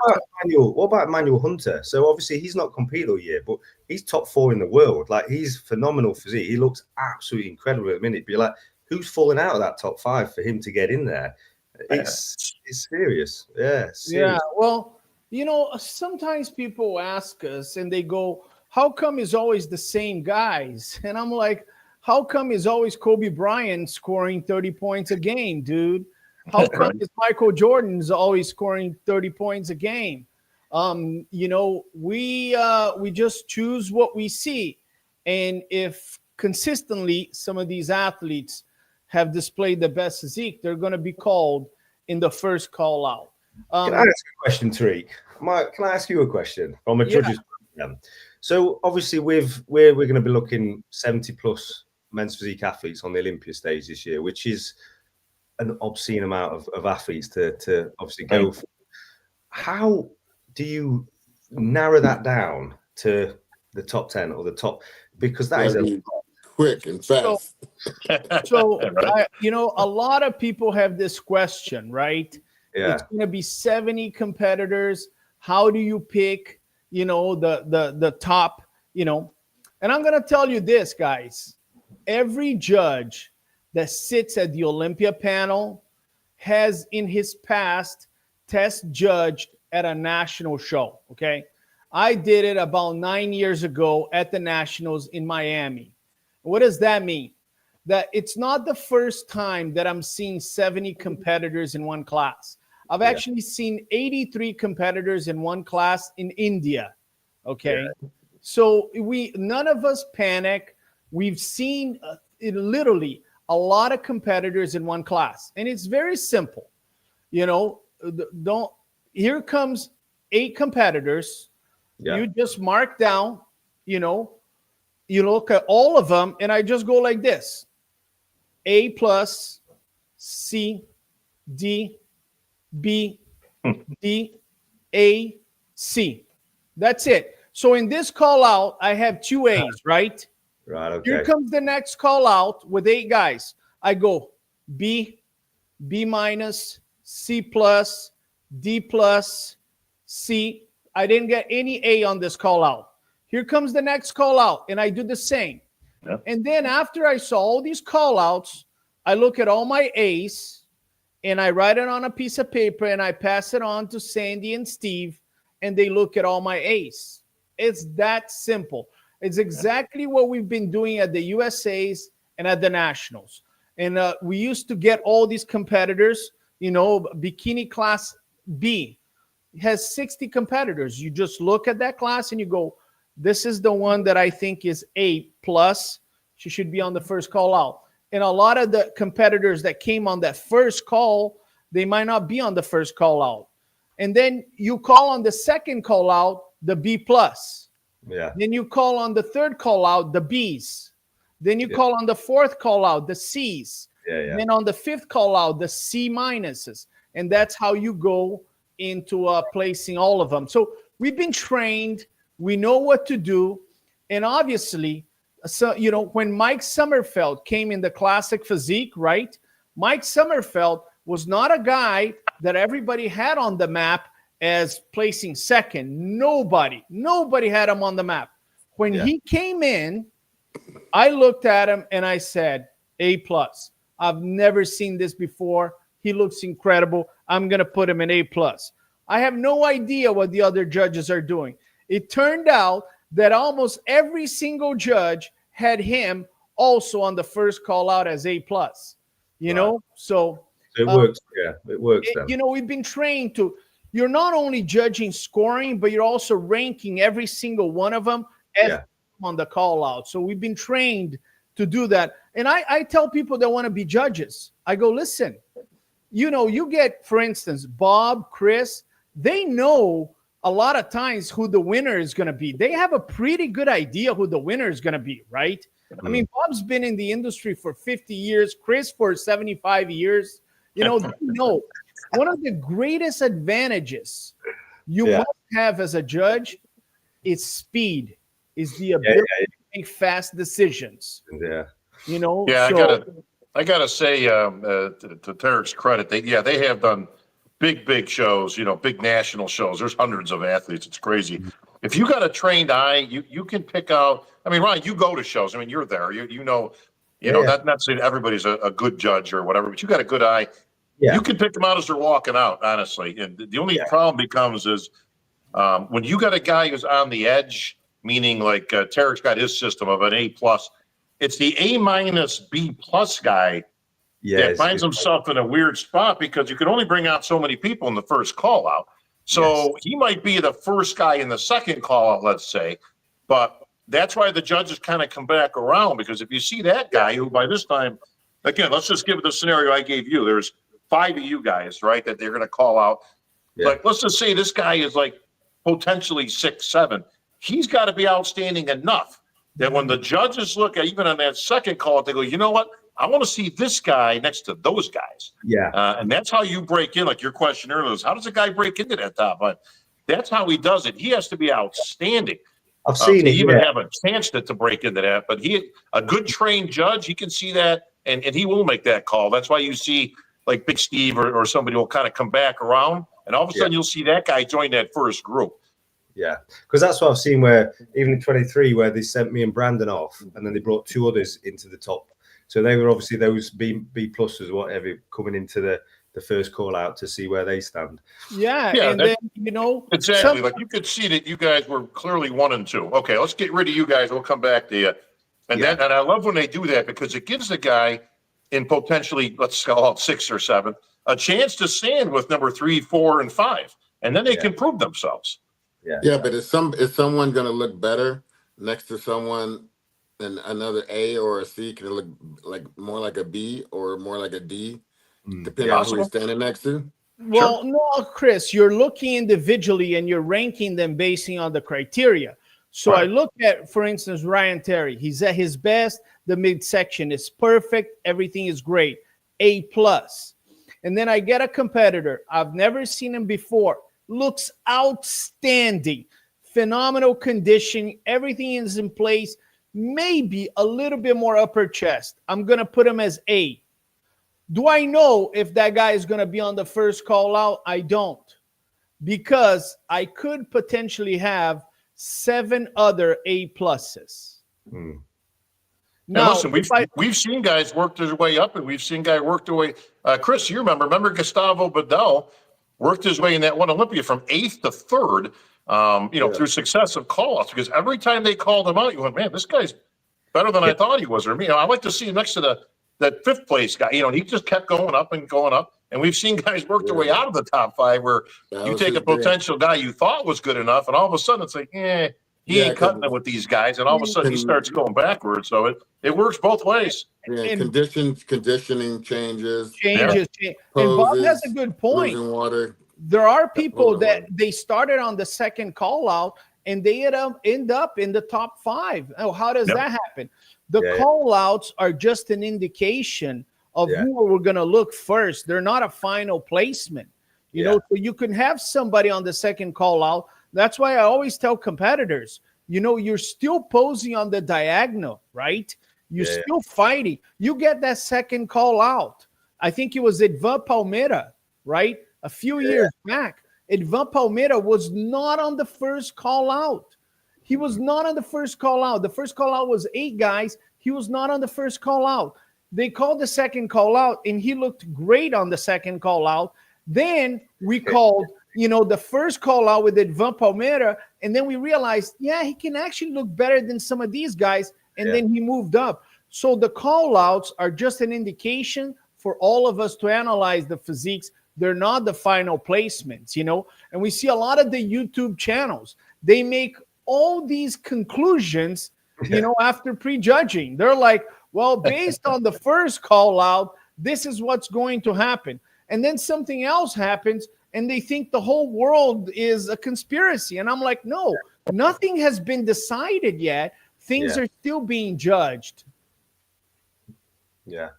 about Manuel Hunter? So obviously he's not competed all year, but he's top 4 in the world. Like, he's phenomenal physique. He looks absolutely incredible at the minute. But you're like, who's falling out of that top 5 for him to get in there? It's serious. Yeah, serious. Yeah, well, you know, sometimes people ask us and they go, how come it's always the same guys? And I'm like, how come it's always Kobe Bryant scoring 30 points a game, dude? How come it's Michael Jordan's always scoring 30 points a game? You know, we just choose what we see. And if consistently some of these athletes have displayed the best physique, they're going to be called in the first call out. Can I ask a question, Tariq? Can I ask you a question from a judge's program? So obviously we're going to be looking 70 plus men's physique athletes on the Olympia stage this year, which is an obscene amount of athletes to obviously go for. How do you narrow that down to the top 10 or the top? Because that is quick and fast. So you know, a lot of people have this question, right? Yeah. It's going to be 70 competitors. How do you pick, you know, the top, you know? And I'm going to tell you this, guys. Every judge that sits at the Olympia panel has in his past test judged at a national show, okay? I did it about 9 years ago at the Nationals in Miami. What does that mean? That it's not the first time that I'm seeing 70 competitors in one class. I've actually seen 83 competitors in one class in India, okay? Yeah. So none of us panic. We've seen literally a lot of competitors in one class, and it's very simple. You know, here comes 8 competitors. Yeah. You just mark down, you know, you look at all of them, and I just go like this: A plus, C, D, B, D, A, C. That's it. So in this call out, I have 2 A's, right? Right. Okay. Here comes the next call out with 8 guys. I go B, B minus, C plus, D plus, C. I didn't get any A on this call out. Here comes the next call out, and I do the same. Yep. And then after I saw all these call outs, I look at all my A's, and I write it on a piece of paper, and I pass it on to Sandy and Steve, and they look at all my A's. It's that simple. It's exactly what we've been doing at the USAs and at the Nationals. And we used to get all these competitors, you know, bikini class B has 60 competitors. You just look at that class and you go, this is the one that I think is A plus. She should be on the first call out. And a lot of the competitors that came on that first call, they might not be on the first call out. And then you call on the second call out, the B plus. Yeah. Then you call on the third call out, the B's. Then you call on the fourth call out, the C's. And then on the fifth call out, the C minuses. And that's how you go into placing all of them. So we've been trained. We know what to do. And obviously, so, you know, when Mike Sommerfeld came in the classic physique, right? Mike Sommerfeld was not a guy that everybody had on the map as placing second. Nobody had him on the map. When he came in, I looked at him and I said, A plus. I've never seen this before. He looks incredible. I'm going to put him in A plus. I have no idea what the other judges are doing. It turned out that almost every single judge had him also on the first call out as A plus. You know, so it works. Yeah, it works. You know, we've been trained to. You're not only judging scoring, but you're also ranking every single one of them as on the call out. So we've been trained to do that. And I tell people that want to be judges, I go, listen, you know, you get, for instance, Bob, Chris, they know a lot of times who the winner is going to be. They have a pretty good idea who the winner is going to be, right? I mean, Bob's been in the industry for 50 years, Chris for 75 years. You know, they know. One of the greatest advantages you must have as a judge is speed, is the ability to make fast decisions. Yeah. You know? Yeah, so, I gotta say, to Tarek's credit, they have done big shows, big national shows. There's hundreds of athletes. It's crazy. If you got a trained eye, you can pick out. I mean, Ryan, you go to shows. I mean, you're there. You know, not saying everybody's a good judge or whatever, but you got a good eye. Yeah. You can pick them out as they're walking out, honestly. And the only problem becomes is when you got a guy who's on the edge, meaning like Tarek's got his system of an A+. It's the A-B+ guy that finds himself in a weird spot because you can only bring out so many people in the first call out. So he might be the first guy in the second call out, let's say, but that's why the judges kind of come back around, because if you see that guy who by this time, again, let's just give it the scenario I gave you. There's 5 of you guys, right, that they're going to call out. Yeah. Like, let's just say this guy is like potentially 6, 7. He's got to be outstanding enough that when the judges look at, even on that second call, they go, you know what? I want to see this guy next to those guys. Yeah. And that's how you break in. Like your question earlier was, how does a guy break into that top 5? That's how he does it. He has to be outstanding. I've seen to it. Even have a chance to break into that. But a good trained judge, he can see that, and he will make that call. That's why you see like Big Steve or somebody will kind of come back around, and all of a sudden you'll see that guy join that first group. Yeah, because that's what I've seen where even in 23 where they sent me and Brandon off, and then they brought 2 others into the top. So they were obviously those B pluses, whatever, coming into the first call out to see where they stand. Yeah, and then exactly. Like you could see that you guys were clearly 1 and 2. Okay, let's get rid of you guys. We'll come back to you. And and I love when they do that because it gives the guy in potentially, let's call it 6 or 7, a chance to stand with number 3, 4, and 5, and then they can prove themselves. Yeah, but is someone going to look better next to someone in another A or a C? Can it look like more like a B or more like a D, depending on who he's standing next to? Well, no, Chris, you're looking individually and you're ranking them basing on the criteria. So I look at, for instance, Ryan Terry. He's at his best. The midsection is perfect. Everything is great. A+. And then I get a competitor. I've never seen him before. Looks outstanding. Phenomenal condition. Everything is in place. Maybe a little bit more upper chest. I'm going to put him as A. Do I know if that guy is going to be on the first call out? I don't. Because I could potentially have 7 other A+. Now, listen, we've seen guys work their way up, and we've seen guys work their way. Chris, you remember Gustavo Bedell worked his way in that one Olympia from 8th to 3rd, through successive call-outs, because every time they called him out, you went, man, this guy's better than I thought he was. Or I like to see him next to that 5th place guy. And he just kept going up and going up. And we've seen guys work their way out of the top 5 where you take a potential guy you thought was good enough, and all of a sudden it's like, he ain't cutting it with these guys, and all of a sudden he starts going backwards. So it works both ways. Yeah, conditioning changes. And Bob has a good point. Water. There are people that they started on the second call out and they end up in the top 5. Oh, how does that happen? The call outs are just an indication of who we're going to look first. They're not a final placement. You know, so you can have somebody on the second call out. That's why I always tell competitors, you're still posing on the diagonal, right? You're still fighting. You get that second call out. I think it was Edvan Palmeira, right? A few years back. Edvan Palmeira was not on the first call out. He was not on the first call out. The first call out was 8 guys. He was not on the first call out. They called the second call out, and he looked great on the second call out. Then we called, the first call out with Edvan Palmeira, and then we realized, he can actually look better than some of these guys, and then he moved up. So the call outs are just an indication for all of us to analyze the physiques. They're not the final placements, and we see a lot of the YouTube channels. They make all these conclusions, after prejudging. They're like, well, based on the first call out, this is what's going to happen. And then something else happens, and they think the whole world is a conspiracy. And I'm like, no, nothing has been decided yet. Things are still being judged. Yeah.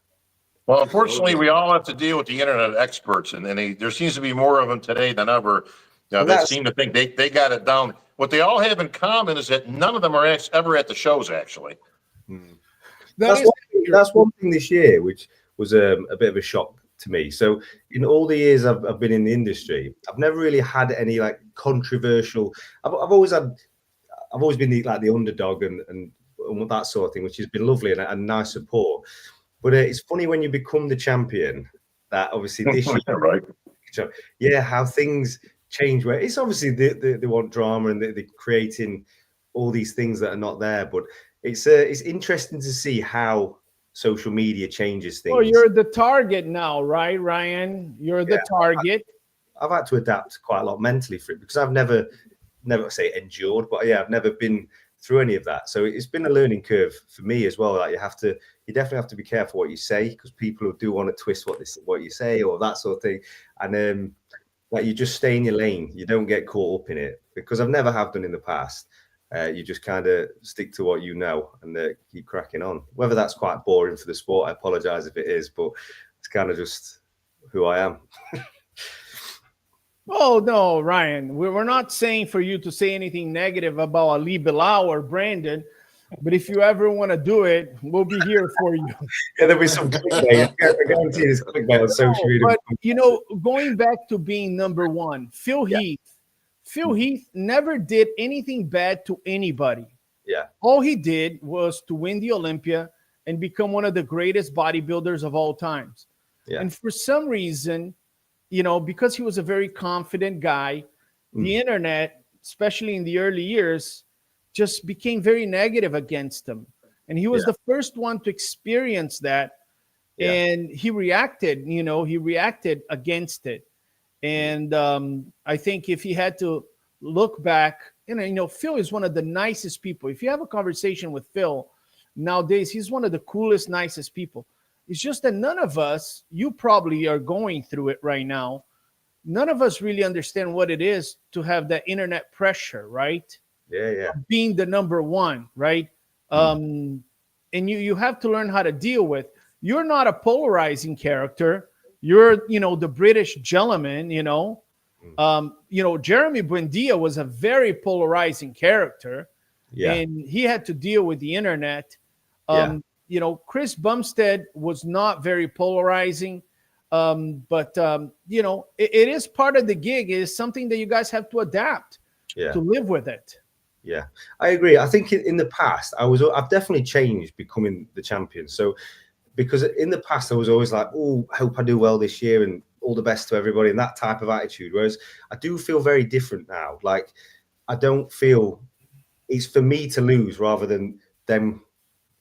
Well, unfortunately, we all have to deal with the internet experts, and there seems to be more of them today than ever. That seem to think they got it down. What they all have in common is that none of them are ever at the shows, actually. That is that's one thing this year, which was a bit of a shock to me. So in all the years I've been in the industry, I've never really had any like controversial. I've always been the underdog and that sort of thing, which has been lovely and nice support. But it's funny when you become the champion that obviously this year, right? Yeah, how things change. Where it's obviously they want drama and they're creating all these things that are not there. But it's interesting to see how social media changes things. Well, you're the target now, right, Ryan? You're the target. I've had to adapt quite a lot mentally for it because I've never say endured, but yeah, I've never been through any of that. So it's been a learning curve for me as well. Like you definitely have to be careful what you say because people do want to twist what you say or that sort of thing. And like you just stay in your lane. You don't get caught up in it because I've never have done in the past. You just kind of stick to what you know and keep cracking on. Whether that's quite boring for the sport, I apologize if it is, but it's kind of just who I am. Oh, no, Ryan, we're not saying for you to say anything negative about Ali Bilal or Brandon, but if you ever want to do it, we'll be here for you. Yeah, there'll be some clickbait. I guarantee there's clickbait on social media. But, going back to being number one, Phil Heath never did anything bad to anybody. Yeah. All he did was to win the Olympia and become one of the greatest bodybuilders of all times. Yeah. And for some reason, because he was a very confident guy, the internet, especially in the early years, just became very negative against him. And he was the first one to experience that. Yeah. And he reacted against it. And I think if he had to look back, Phil is one of the nicest people. If you have a conversation with Phil nowadays, he's one of the coolest, nicest people. It's just that none of us, you probably are going through it right now. None of us really understand what it is to have that internet pressure, right? Yeah. Being the number one, right? And you have to learn how to deal with. You're not a polarizing character. You're, the British gentleman, Jeremy Buendia was a very polarizing character. Yeah. And he had to deal with the internet. Chris Bumstead was not very polarizing, but it is part of the gig. It is something that you guys have to adapt to live with it. Yeah, I agree. I think in the past, I've definitely changed becoming the champion. So because in the past, I was always like, oh, I hope I do well this year and all the best to everybody and that type of attitude. Whereas I do feel very different now. Like I don't feel it's for me to lose rather than them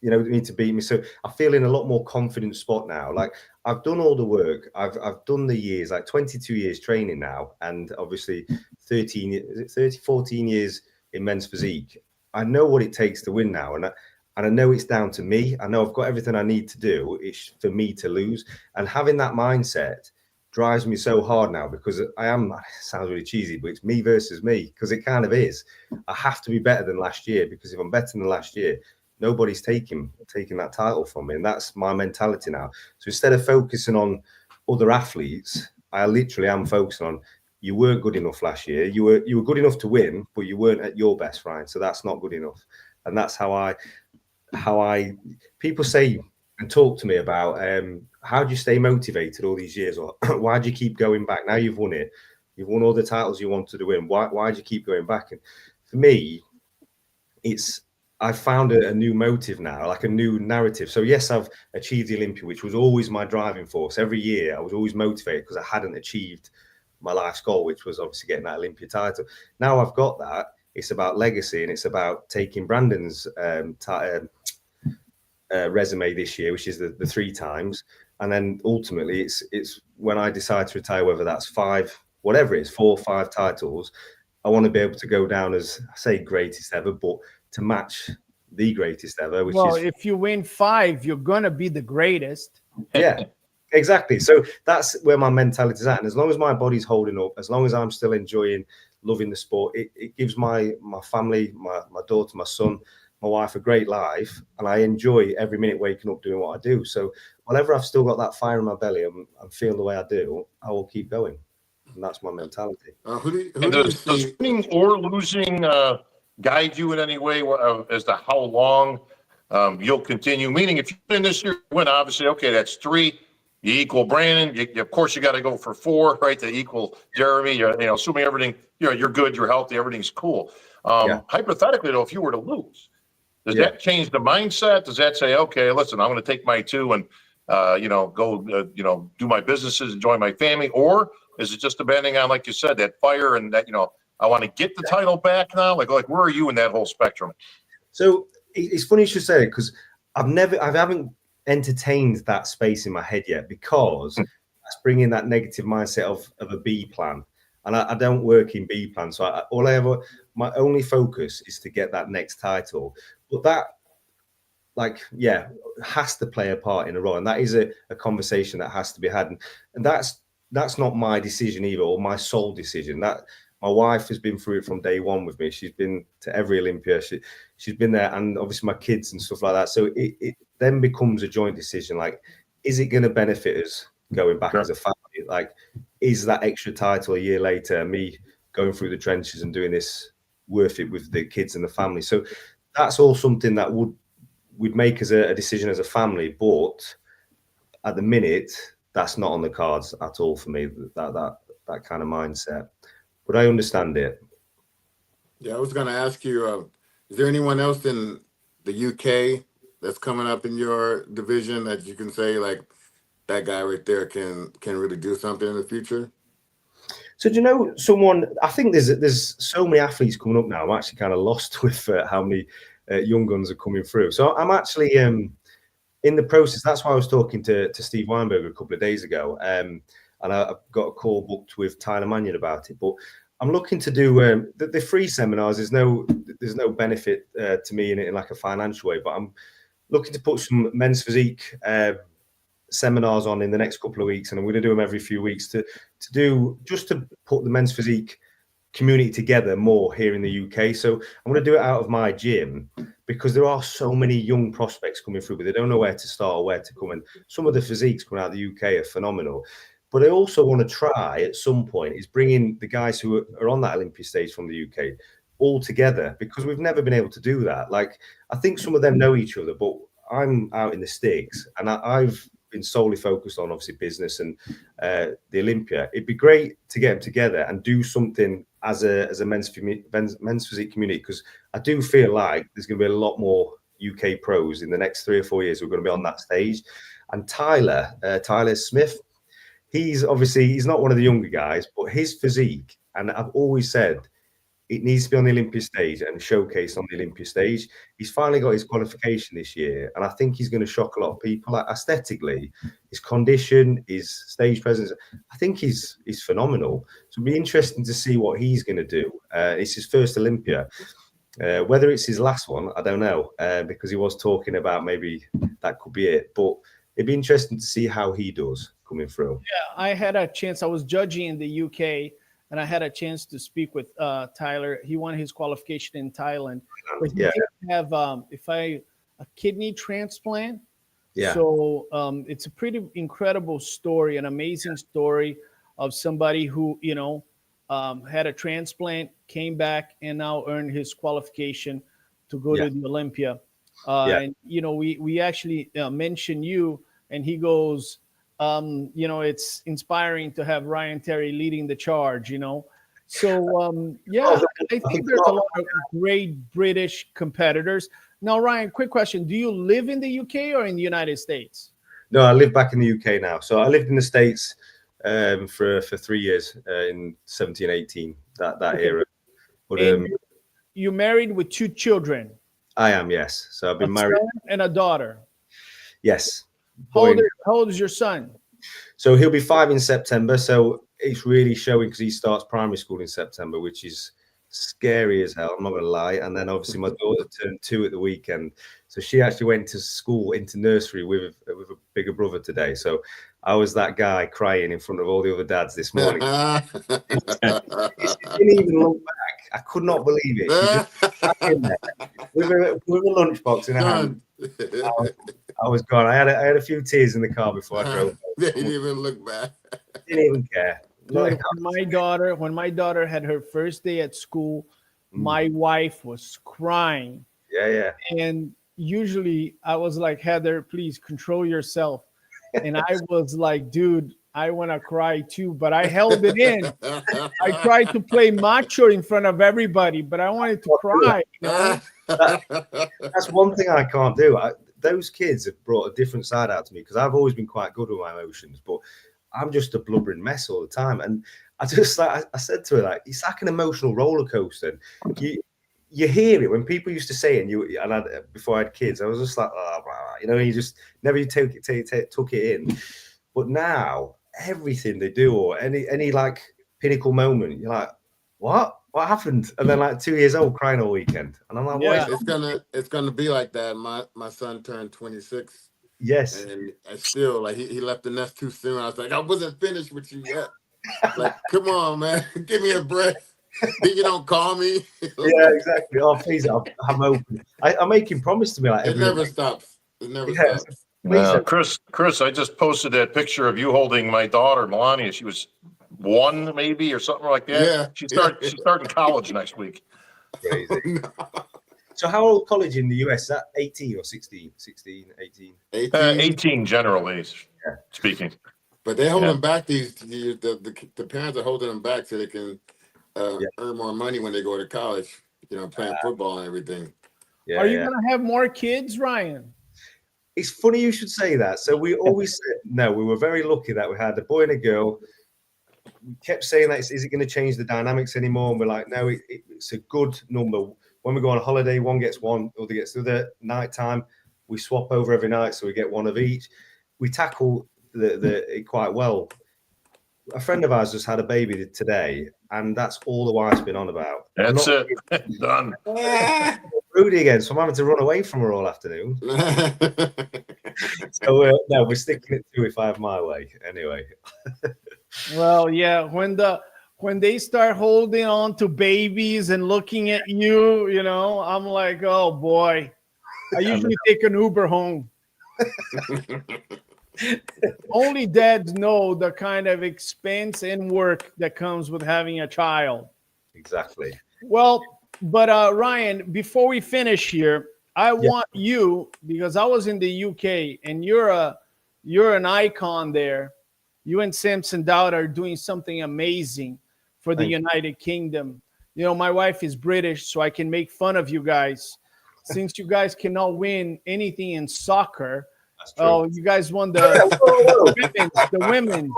me to beat me. So I feel in a lot more confident spot now. Like I've done all the work. I've done the years, like 22 years training now, and obviously 14 years in men's physique. I know what it takes to win now, and I know it's down to me. I know I've got everything I need to do. It's for me to lose, and having that mindset drives me so hard now because it sounds really cheesy, but it's me versus me because it kind of is. I have to be better than last year because if I'm better than last year, nobody's taking that title from me. And that's my mentality now. So instead of focusing on other athletes, I literally am focusing on you weren't good enough last year. You were good enough to win, but you weren't at your best, Ryan. So that's not good enough. And that's how I people say and talk to me about how do you stay motivated all these years, or why do you keep going back? Now you've won it. You've won all the titles you wanted to win. Why do you keep going back? And for me, I found a new motive now, like a new narrative. So yes, I've achieved the Olympia, which was always my driving force. Every year I was always motivated because I hadn't achieved my life's goal, which was obviously getting that Olympia title. Now I've got that. It's about legacy and it's about taking Brandon's resume this year, which is the 3 times. And then ultimately it's when I decide to retire, whether that's 5, whatever it is, 4 or 5 titles, I want to be able to go down as, I say, greatest ever, but to match the greatest ever. If you win 5, you're gonna be the greatest. Yeah, exactly. So that's where my mentality is at. And as long as my body's holding up, as long as I'm still enjoying, loving the sport, it gives my family, my daughter, my son, my wife a great life, and I enjoy every minute waking up doing what I do. So whenever I've still got that fire in my belly and feeling the way I do, I will keep going. And that's my mentality. Does winning or losing guide you in any way as to how long you'll continue. Meaning, if you win this year, win, obviously, okay, that's 3. You equal Brandon. Of course, you got to go for 4, right, to equal Jeremy. Assuming everything, you're good, you're healthy, everything's cool. Hypothetically, though, if you were to lose, does that change the mindset? Does that say, okay, listen, I'm going to take my 2 and go do my businesses, enjoy my family, or is it just depending on, like you said, that fire and that I want to get the title back now? Like where are you in that whole spectrum? So it's funny you should say it, because I haven't entertained that space in my head yet, because that's bringing that negative mindset of a B plan, and I don't work in B plan. So my only focus is to get that next title, but that has to play a part in a role, and that is a conversation that has to be had, and that's not my decision either, or my sole decision. That my wife has been through it from day one with me. She's been to every Olympia. She's been there, and obviously my kids and stuff like that. So it then becomes a joint decision. Like, is it going to benefit us going back as a family? Like, is that extra title a year later, me going through the trenches and doing this, worth it with the kids and the family? So that's all something that we'd make as a decision as a family. But at the minute, that's not on the cards at all for me. That kind of mindset. But I understand it. Yeah, I was going to ask you, is there anyone else in the UK that's coming up in your division that you can say, like, that guy right there can really do something in the future? So do you know someone? I think there's so many athletes coming up now. I'm actually kind of lost with how many young guns are coming through. So I'm actually in the process. That's why I was talking to Steve Weinberg a couple of days ago. And I've got a call booked with Tyler Mannion about it. But I'm looking to do the free seminars. There's no benefit to me in it in like a financial way, but I'm looking to put some men's physique seminars on in the next couple of weeks, and I'm going to do them every few weeks to put the men's physique community together more here in the UK. So I'm going to do it out of my gym, because there are so many young prospects coming through, but they don't know where to start or where to come. And some of the physiques coming out of the UK are phenomenal. But I also want to try at some point is bringing the guys who are on that Olympia stage from the UK all together, because we've never been able to do that. Like, I think some of them know each other, but I'm out in the sticks, and I've been solely focused on obviously business and the Olympia. It'd be great to get them together and do something as a men's physique community, because I do feel like there's going to be a lot more UK pros in the next 3 or 4 years who are going to be on that stage. And Tyler Smith, he's not one of the younger guys, but his physique, and I've always said it needs to be on the Olympia stage and showcased on the Olympia stage. He's finally got his qualification this year, and I think he's going to shock a lot of people. Like, aesthetically, his condition, his stage presence, I think he's phenomenal. So it'll be interesting to see what he's going to do. It's his first Olympia. Whether it's his last one, I don't know, because he was talking about maybe that could be it. But it'd be interesting to see how he does coming through. Yeah, I had a chance. I was judging in the UK, and I had a chance to speak with Tyler. He won his qualification in Thailand, but he did have a kidney transplant. Yeah. So it's a pretty incredible story, an amazing story of somebody who had a transplant, came back, and now earned his qualification to go to the Olympia. And we actually mentioned you, and he goes, it's inspiring to have Ryan Terry leading the charge, So, I think there's a lot of great British competitors. Now, Ryan, quick question. Do you live in the UK or in the United States? No, I live back in the UK now. So I lived in the States for 3 years in 17, 18, that era. But you married with 2 children? I am, yes. So I've been married. Son and a daughter? Yes. How old is your son? So he'll be 5 in September. So it's really showing, because he starts primary school in September, which is scary as hell, I'm not going to lie. And then obviously my daughter turned 2 at the weekend. So she actually went to school, into nursery with a bigger brother today. So I was that guy crying in front of all the other dads this morning. She didn't even look back. I could not believe it. She just sat in there with a lunchbox in her hand. I was gone. I had a few tears in the car before I drove. They didn't even look back. Didn't even care. Dude, when my daughter had her first day at school, my wife was crying. Yeah. And usually I was like, Heather, please control yourself. And I was like, dude, I want to cry too, but I held it in. I tried to play macho in front of everybody, but I wanted to cry. You know? That's one thing I can't do. Those kids have brought a different side out to me because I've always been quite good with my emotions, but I'm just a blubbering mess all the time. And I just like I said to her, like, it's like an emotional roller coaster. You hear it when people used to say it, before I had kids, I was just like, oh, blah, blah, you know, you just never took it in. But now everything they do, or any like pinnacle moment, you're like, what happened? And then like 2 years old crying all weekend, and I'm like, Yeah. what? It's gonna be like that. My son turned 26. Yes, and still like he left the nest too soon. I was like, I wasn't finished with you yet. Like, come on, man, give me a break. Then you don't call me. Yeah, exactly. Oh, please, I'm open. I'm making promise to me like it never stops. It never stops. Please, Chris, I just posted that picture of you holding my daughter Melania. She was 1 maybe or something like that. Yeah, She's starting college next week. crazy. So how old college in the US? Is that 18 or 16? 16, 18? 18 generally speaking. But they're holding back the parents are holding them back so they can earn more money when they go to college, you know, playing football and everything. Are you going to have more kids, Ryan? It's funny you should say that. So we always said, no, we were very lucky that we had a boy and a girl. We kept saying that, is it going to change the dynamics anymore? And we're like, no, it's a good number. When we go on holiday, one gets one, the other gets the other. Nighttime, we swap over every night, so we get one of each. We tackle it quite well. A friend of ours just had a baby today, and that's all the wife's been on about. That's it. Done. Rudy again, so I'm having to run away from her all afternoon. So no, we're sticking it to if I have my way. Anyway. Well, yeah, when they start holding on to babies and looking at you, you know, I'm like, oh boy. I usually take an Uber home. Only dads know the kind of expense and work that comes with having a child. Exactly. Well, but Ryan, before we finish here, I want you, because I was in the UK and you're an icon there. You and Samson Dowd are doing something amazing for the United Kingdom. You know, my wife is British, so I can make fun of you guys. Since you guys cannot win anything in soccer, you guys won the women's.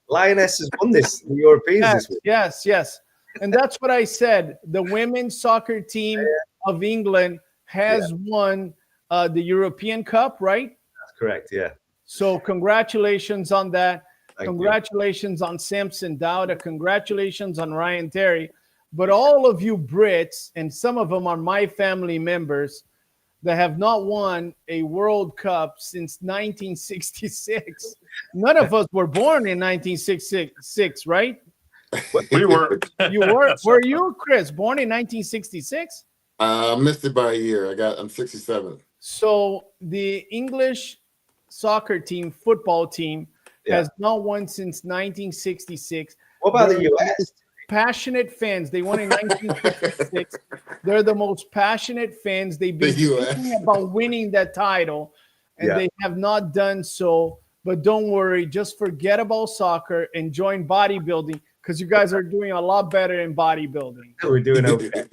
Lioness has won the Europeans this week. Yes. And that's what I said. The women's soccer team of England has won the European Cup, right? That's correct, yeah. So congratulations on that. Congratulations you. On Samson Dowd. Congratulations on Ryan Terry. But all of you Brits, and some of them are my family members, that have not won a World Cup since 1966. None of us were born in 1966, right? We were. You were? Were you, Chris, born in 1966? I missed it by a year. I'm 67. So the English soccer team, football team, has not won since 1966. What about the US? Passionate fans. They won in 1966. They're the most passionate fans. They've been thinking about winning that title, and they have not done so. But don't worry, just forget about soccer and join bodybuilding, because you guys are doing a lot better in bodybuilding. We're doing okay.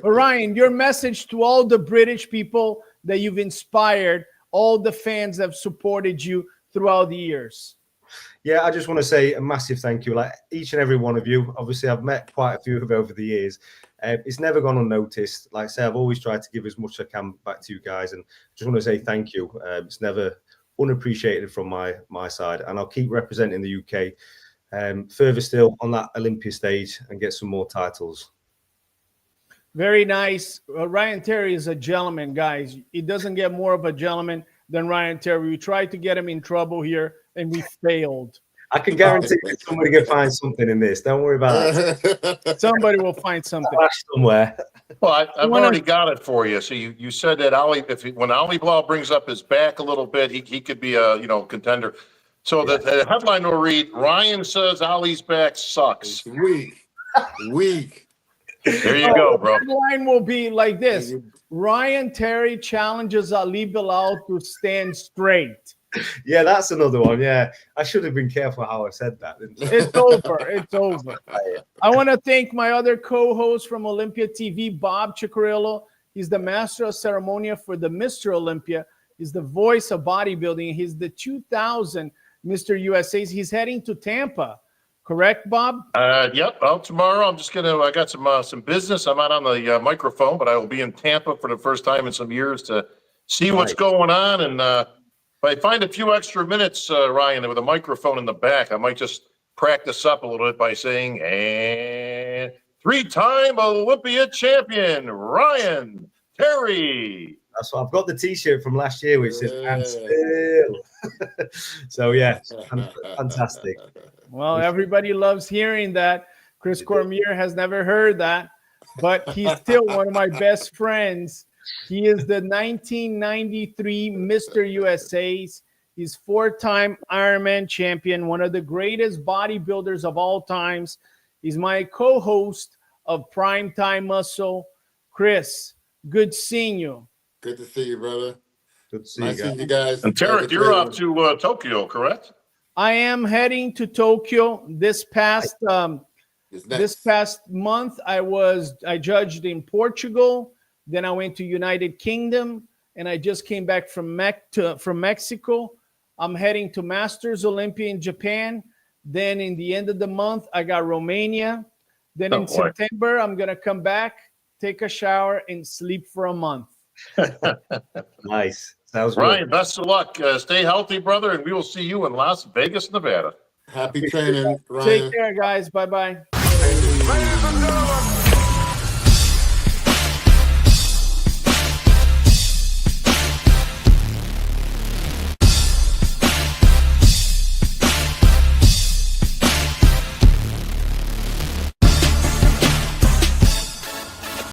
But Ryan, your message to all the British people that you've inspired, all the fans that have supported you throughout the years. Yeah, I just want to say a massive thank you. Like each and every one of you. Obviously, I've met quite a few of over the years. It's never gone unnoticed. Like I say, I've always tried to give as much as I can back to you guys, and just want to say thank you. It's never unappreciated from my side, and I'll keep representing the UK further still on that Olympia stage and get some more titles. Very nice. Ryan Terry is a gentleman, guys. He doesn't get more of a gentleman than Ryan Terry. We tried to get him in trouble here, and we failed. I can guarantee somebody can find something in this. Don't worry about that. Somebody will find something somewhere. Well, I've already got it for you. So you said that when Ali Blau brings up his back a little bit, he could be a contender. So the headline will read: Ryan says Ali's back sucks. Weak. There you go, bro. The headline will be like this: Ryan Terry challenges Ali Bilal to stand straight. Yeah, that's another one. Yeah, I should have been careful how I said that. Didn't I? It's over. It's over. I want to thank my other co-host from Olympia TV, Bob Ciccarello. He's the master of ceremonial for the Mr. Olympia. He's the voice of bodybuilding. He's the 2000 Mr. USA's. He's heading to Tampa. Correct, Bob? Yep. Well, tomorrow I got some business. I'm out on the microphone, but I will be in Tampa for the first time in some years to see what's going on. And if I find a few extra minutes, Ryan, with a microphone in the back, I might just practice up a little bit by saying, and 3-time Olympia champion, Ryan Terry. That's what I've got the T-shirt from last year, which says "And still." So yeah, fantastic. Well, everybody loves hearing that. Chris Cormier has never heard that, but he's still one of my best friends. He is the 1993 Mr. USA's. He's 4-time Ironman champion, one of the greatest bodybuilders of all times. He's my co-host of Primetime Muscle. Chris, good seeing you. Good to see you, brother. Good to see Nice you seeing you guys. And Tarek, you're off to Tokyo, correct? I am heading to Tokyo this past month. I judged in Portugal. Then I went to United Kingdom, and I just came back from Mexico. I'm heading to Masters Olympia in Japan. Then in the end of the month, I got Romania. Then in September, I'm gonna come back, take a shower, and sleep for a month. Nice. Sounds Ryan, good. best of luck. Stay healthy, brother, and we will see you in Las Vegas, Nevada. Happy training, Ryan. Take care, guys. Bye-bye. Ladies and gentlemen,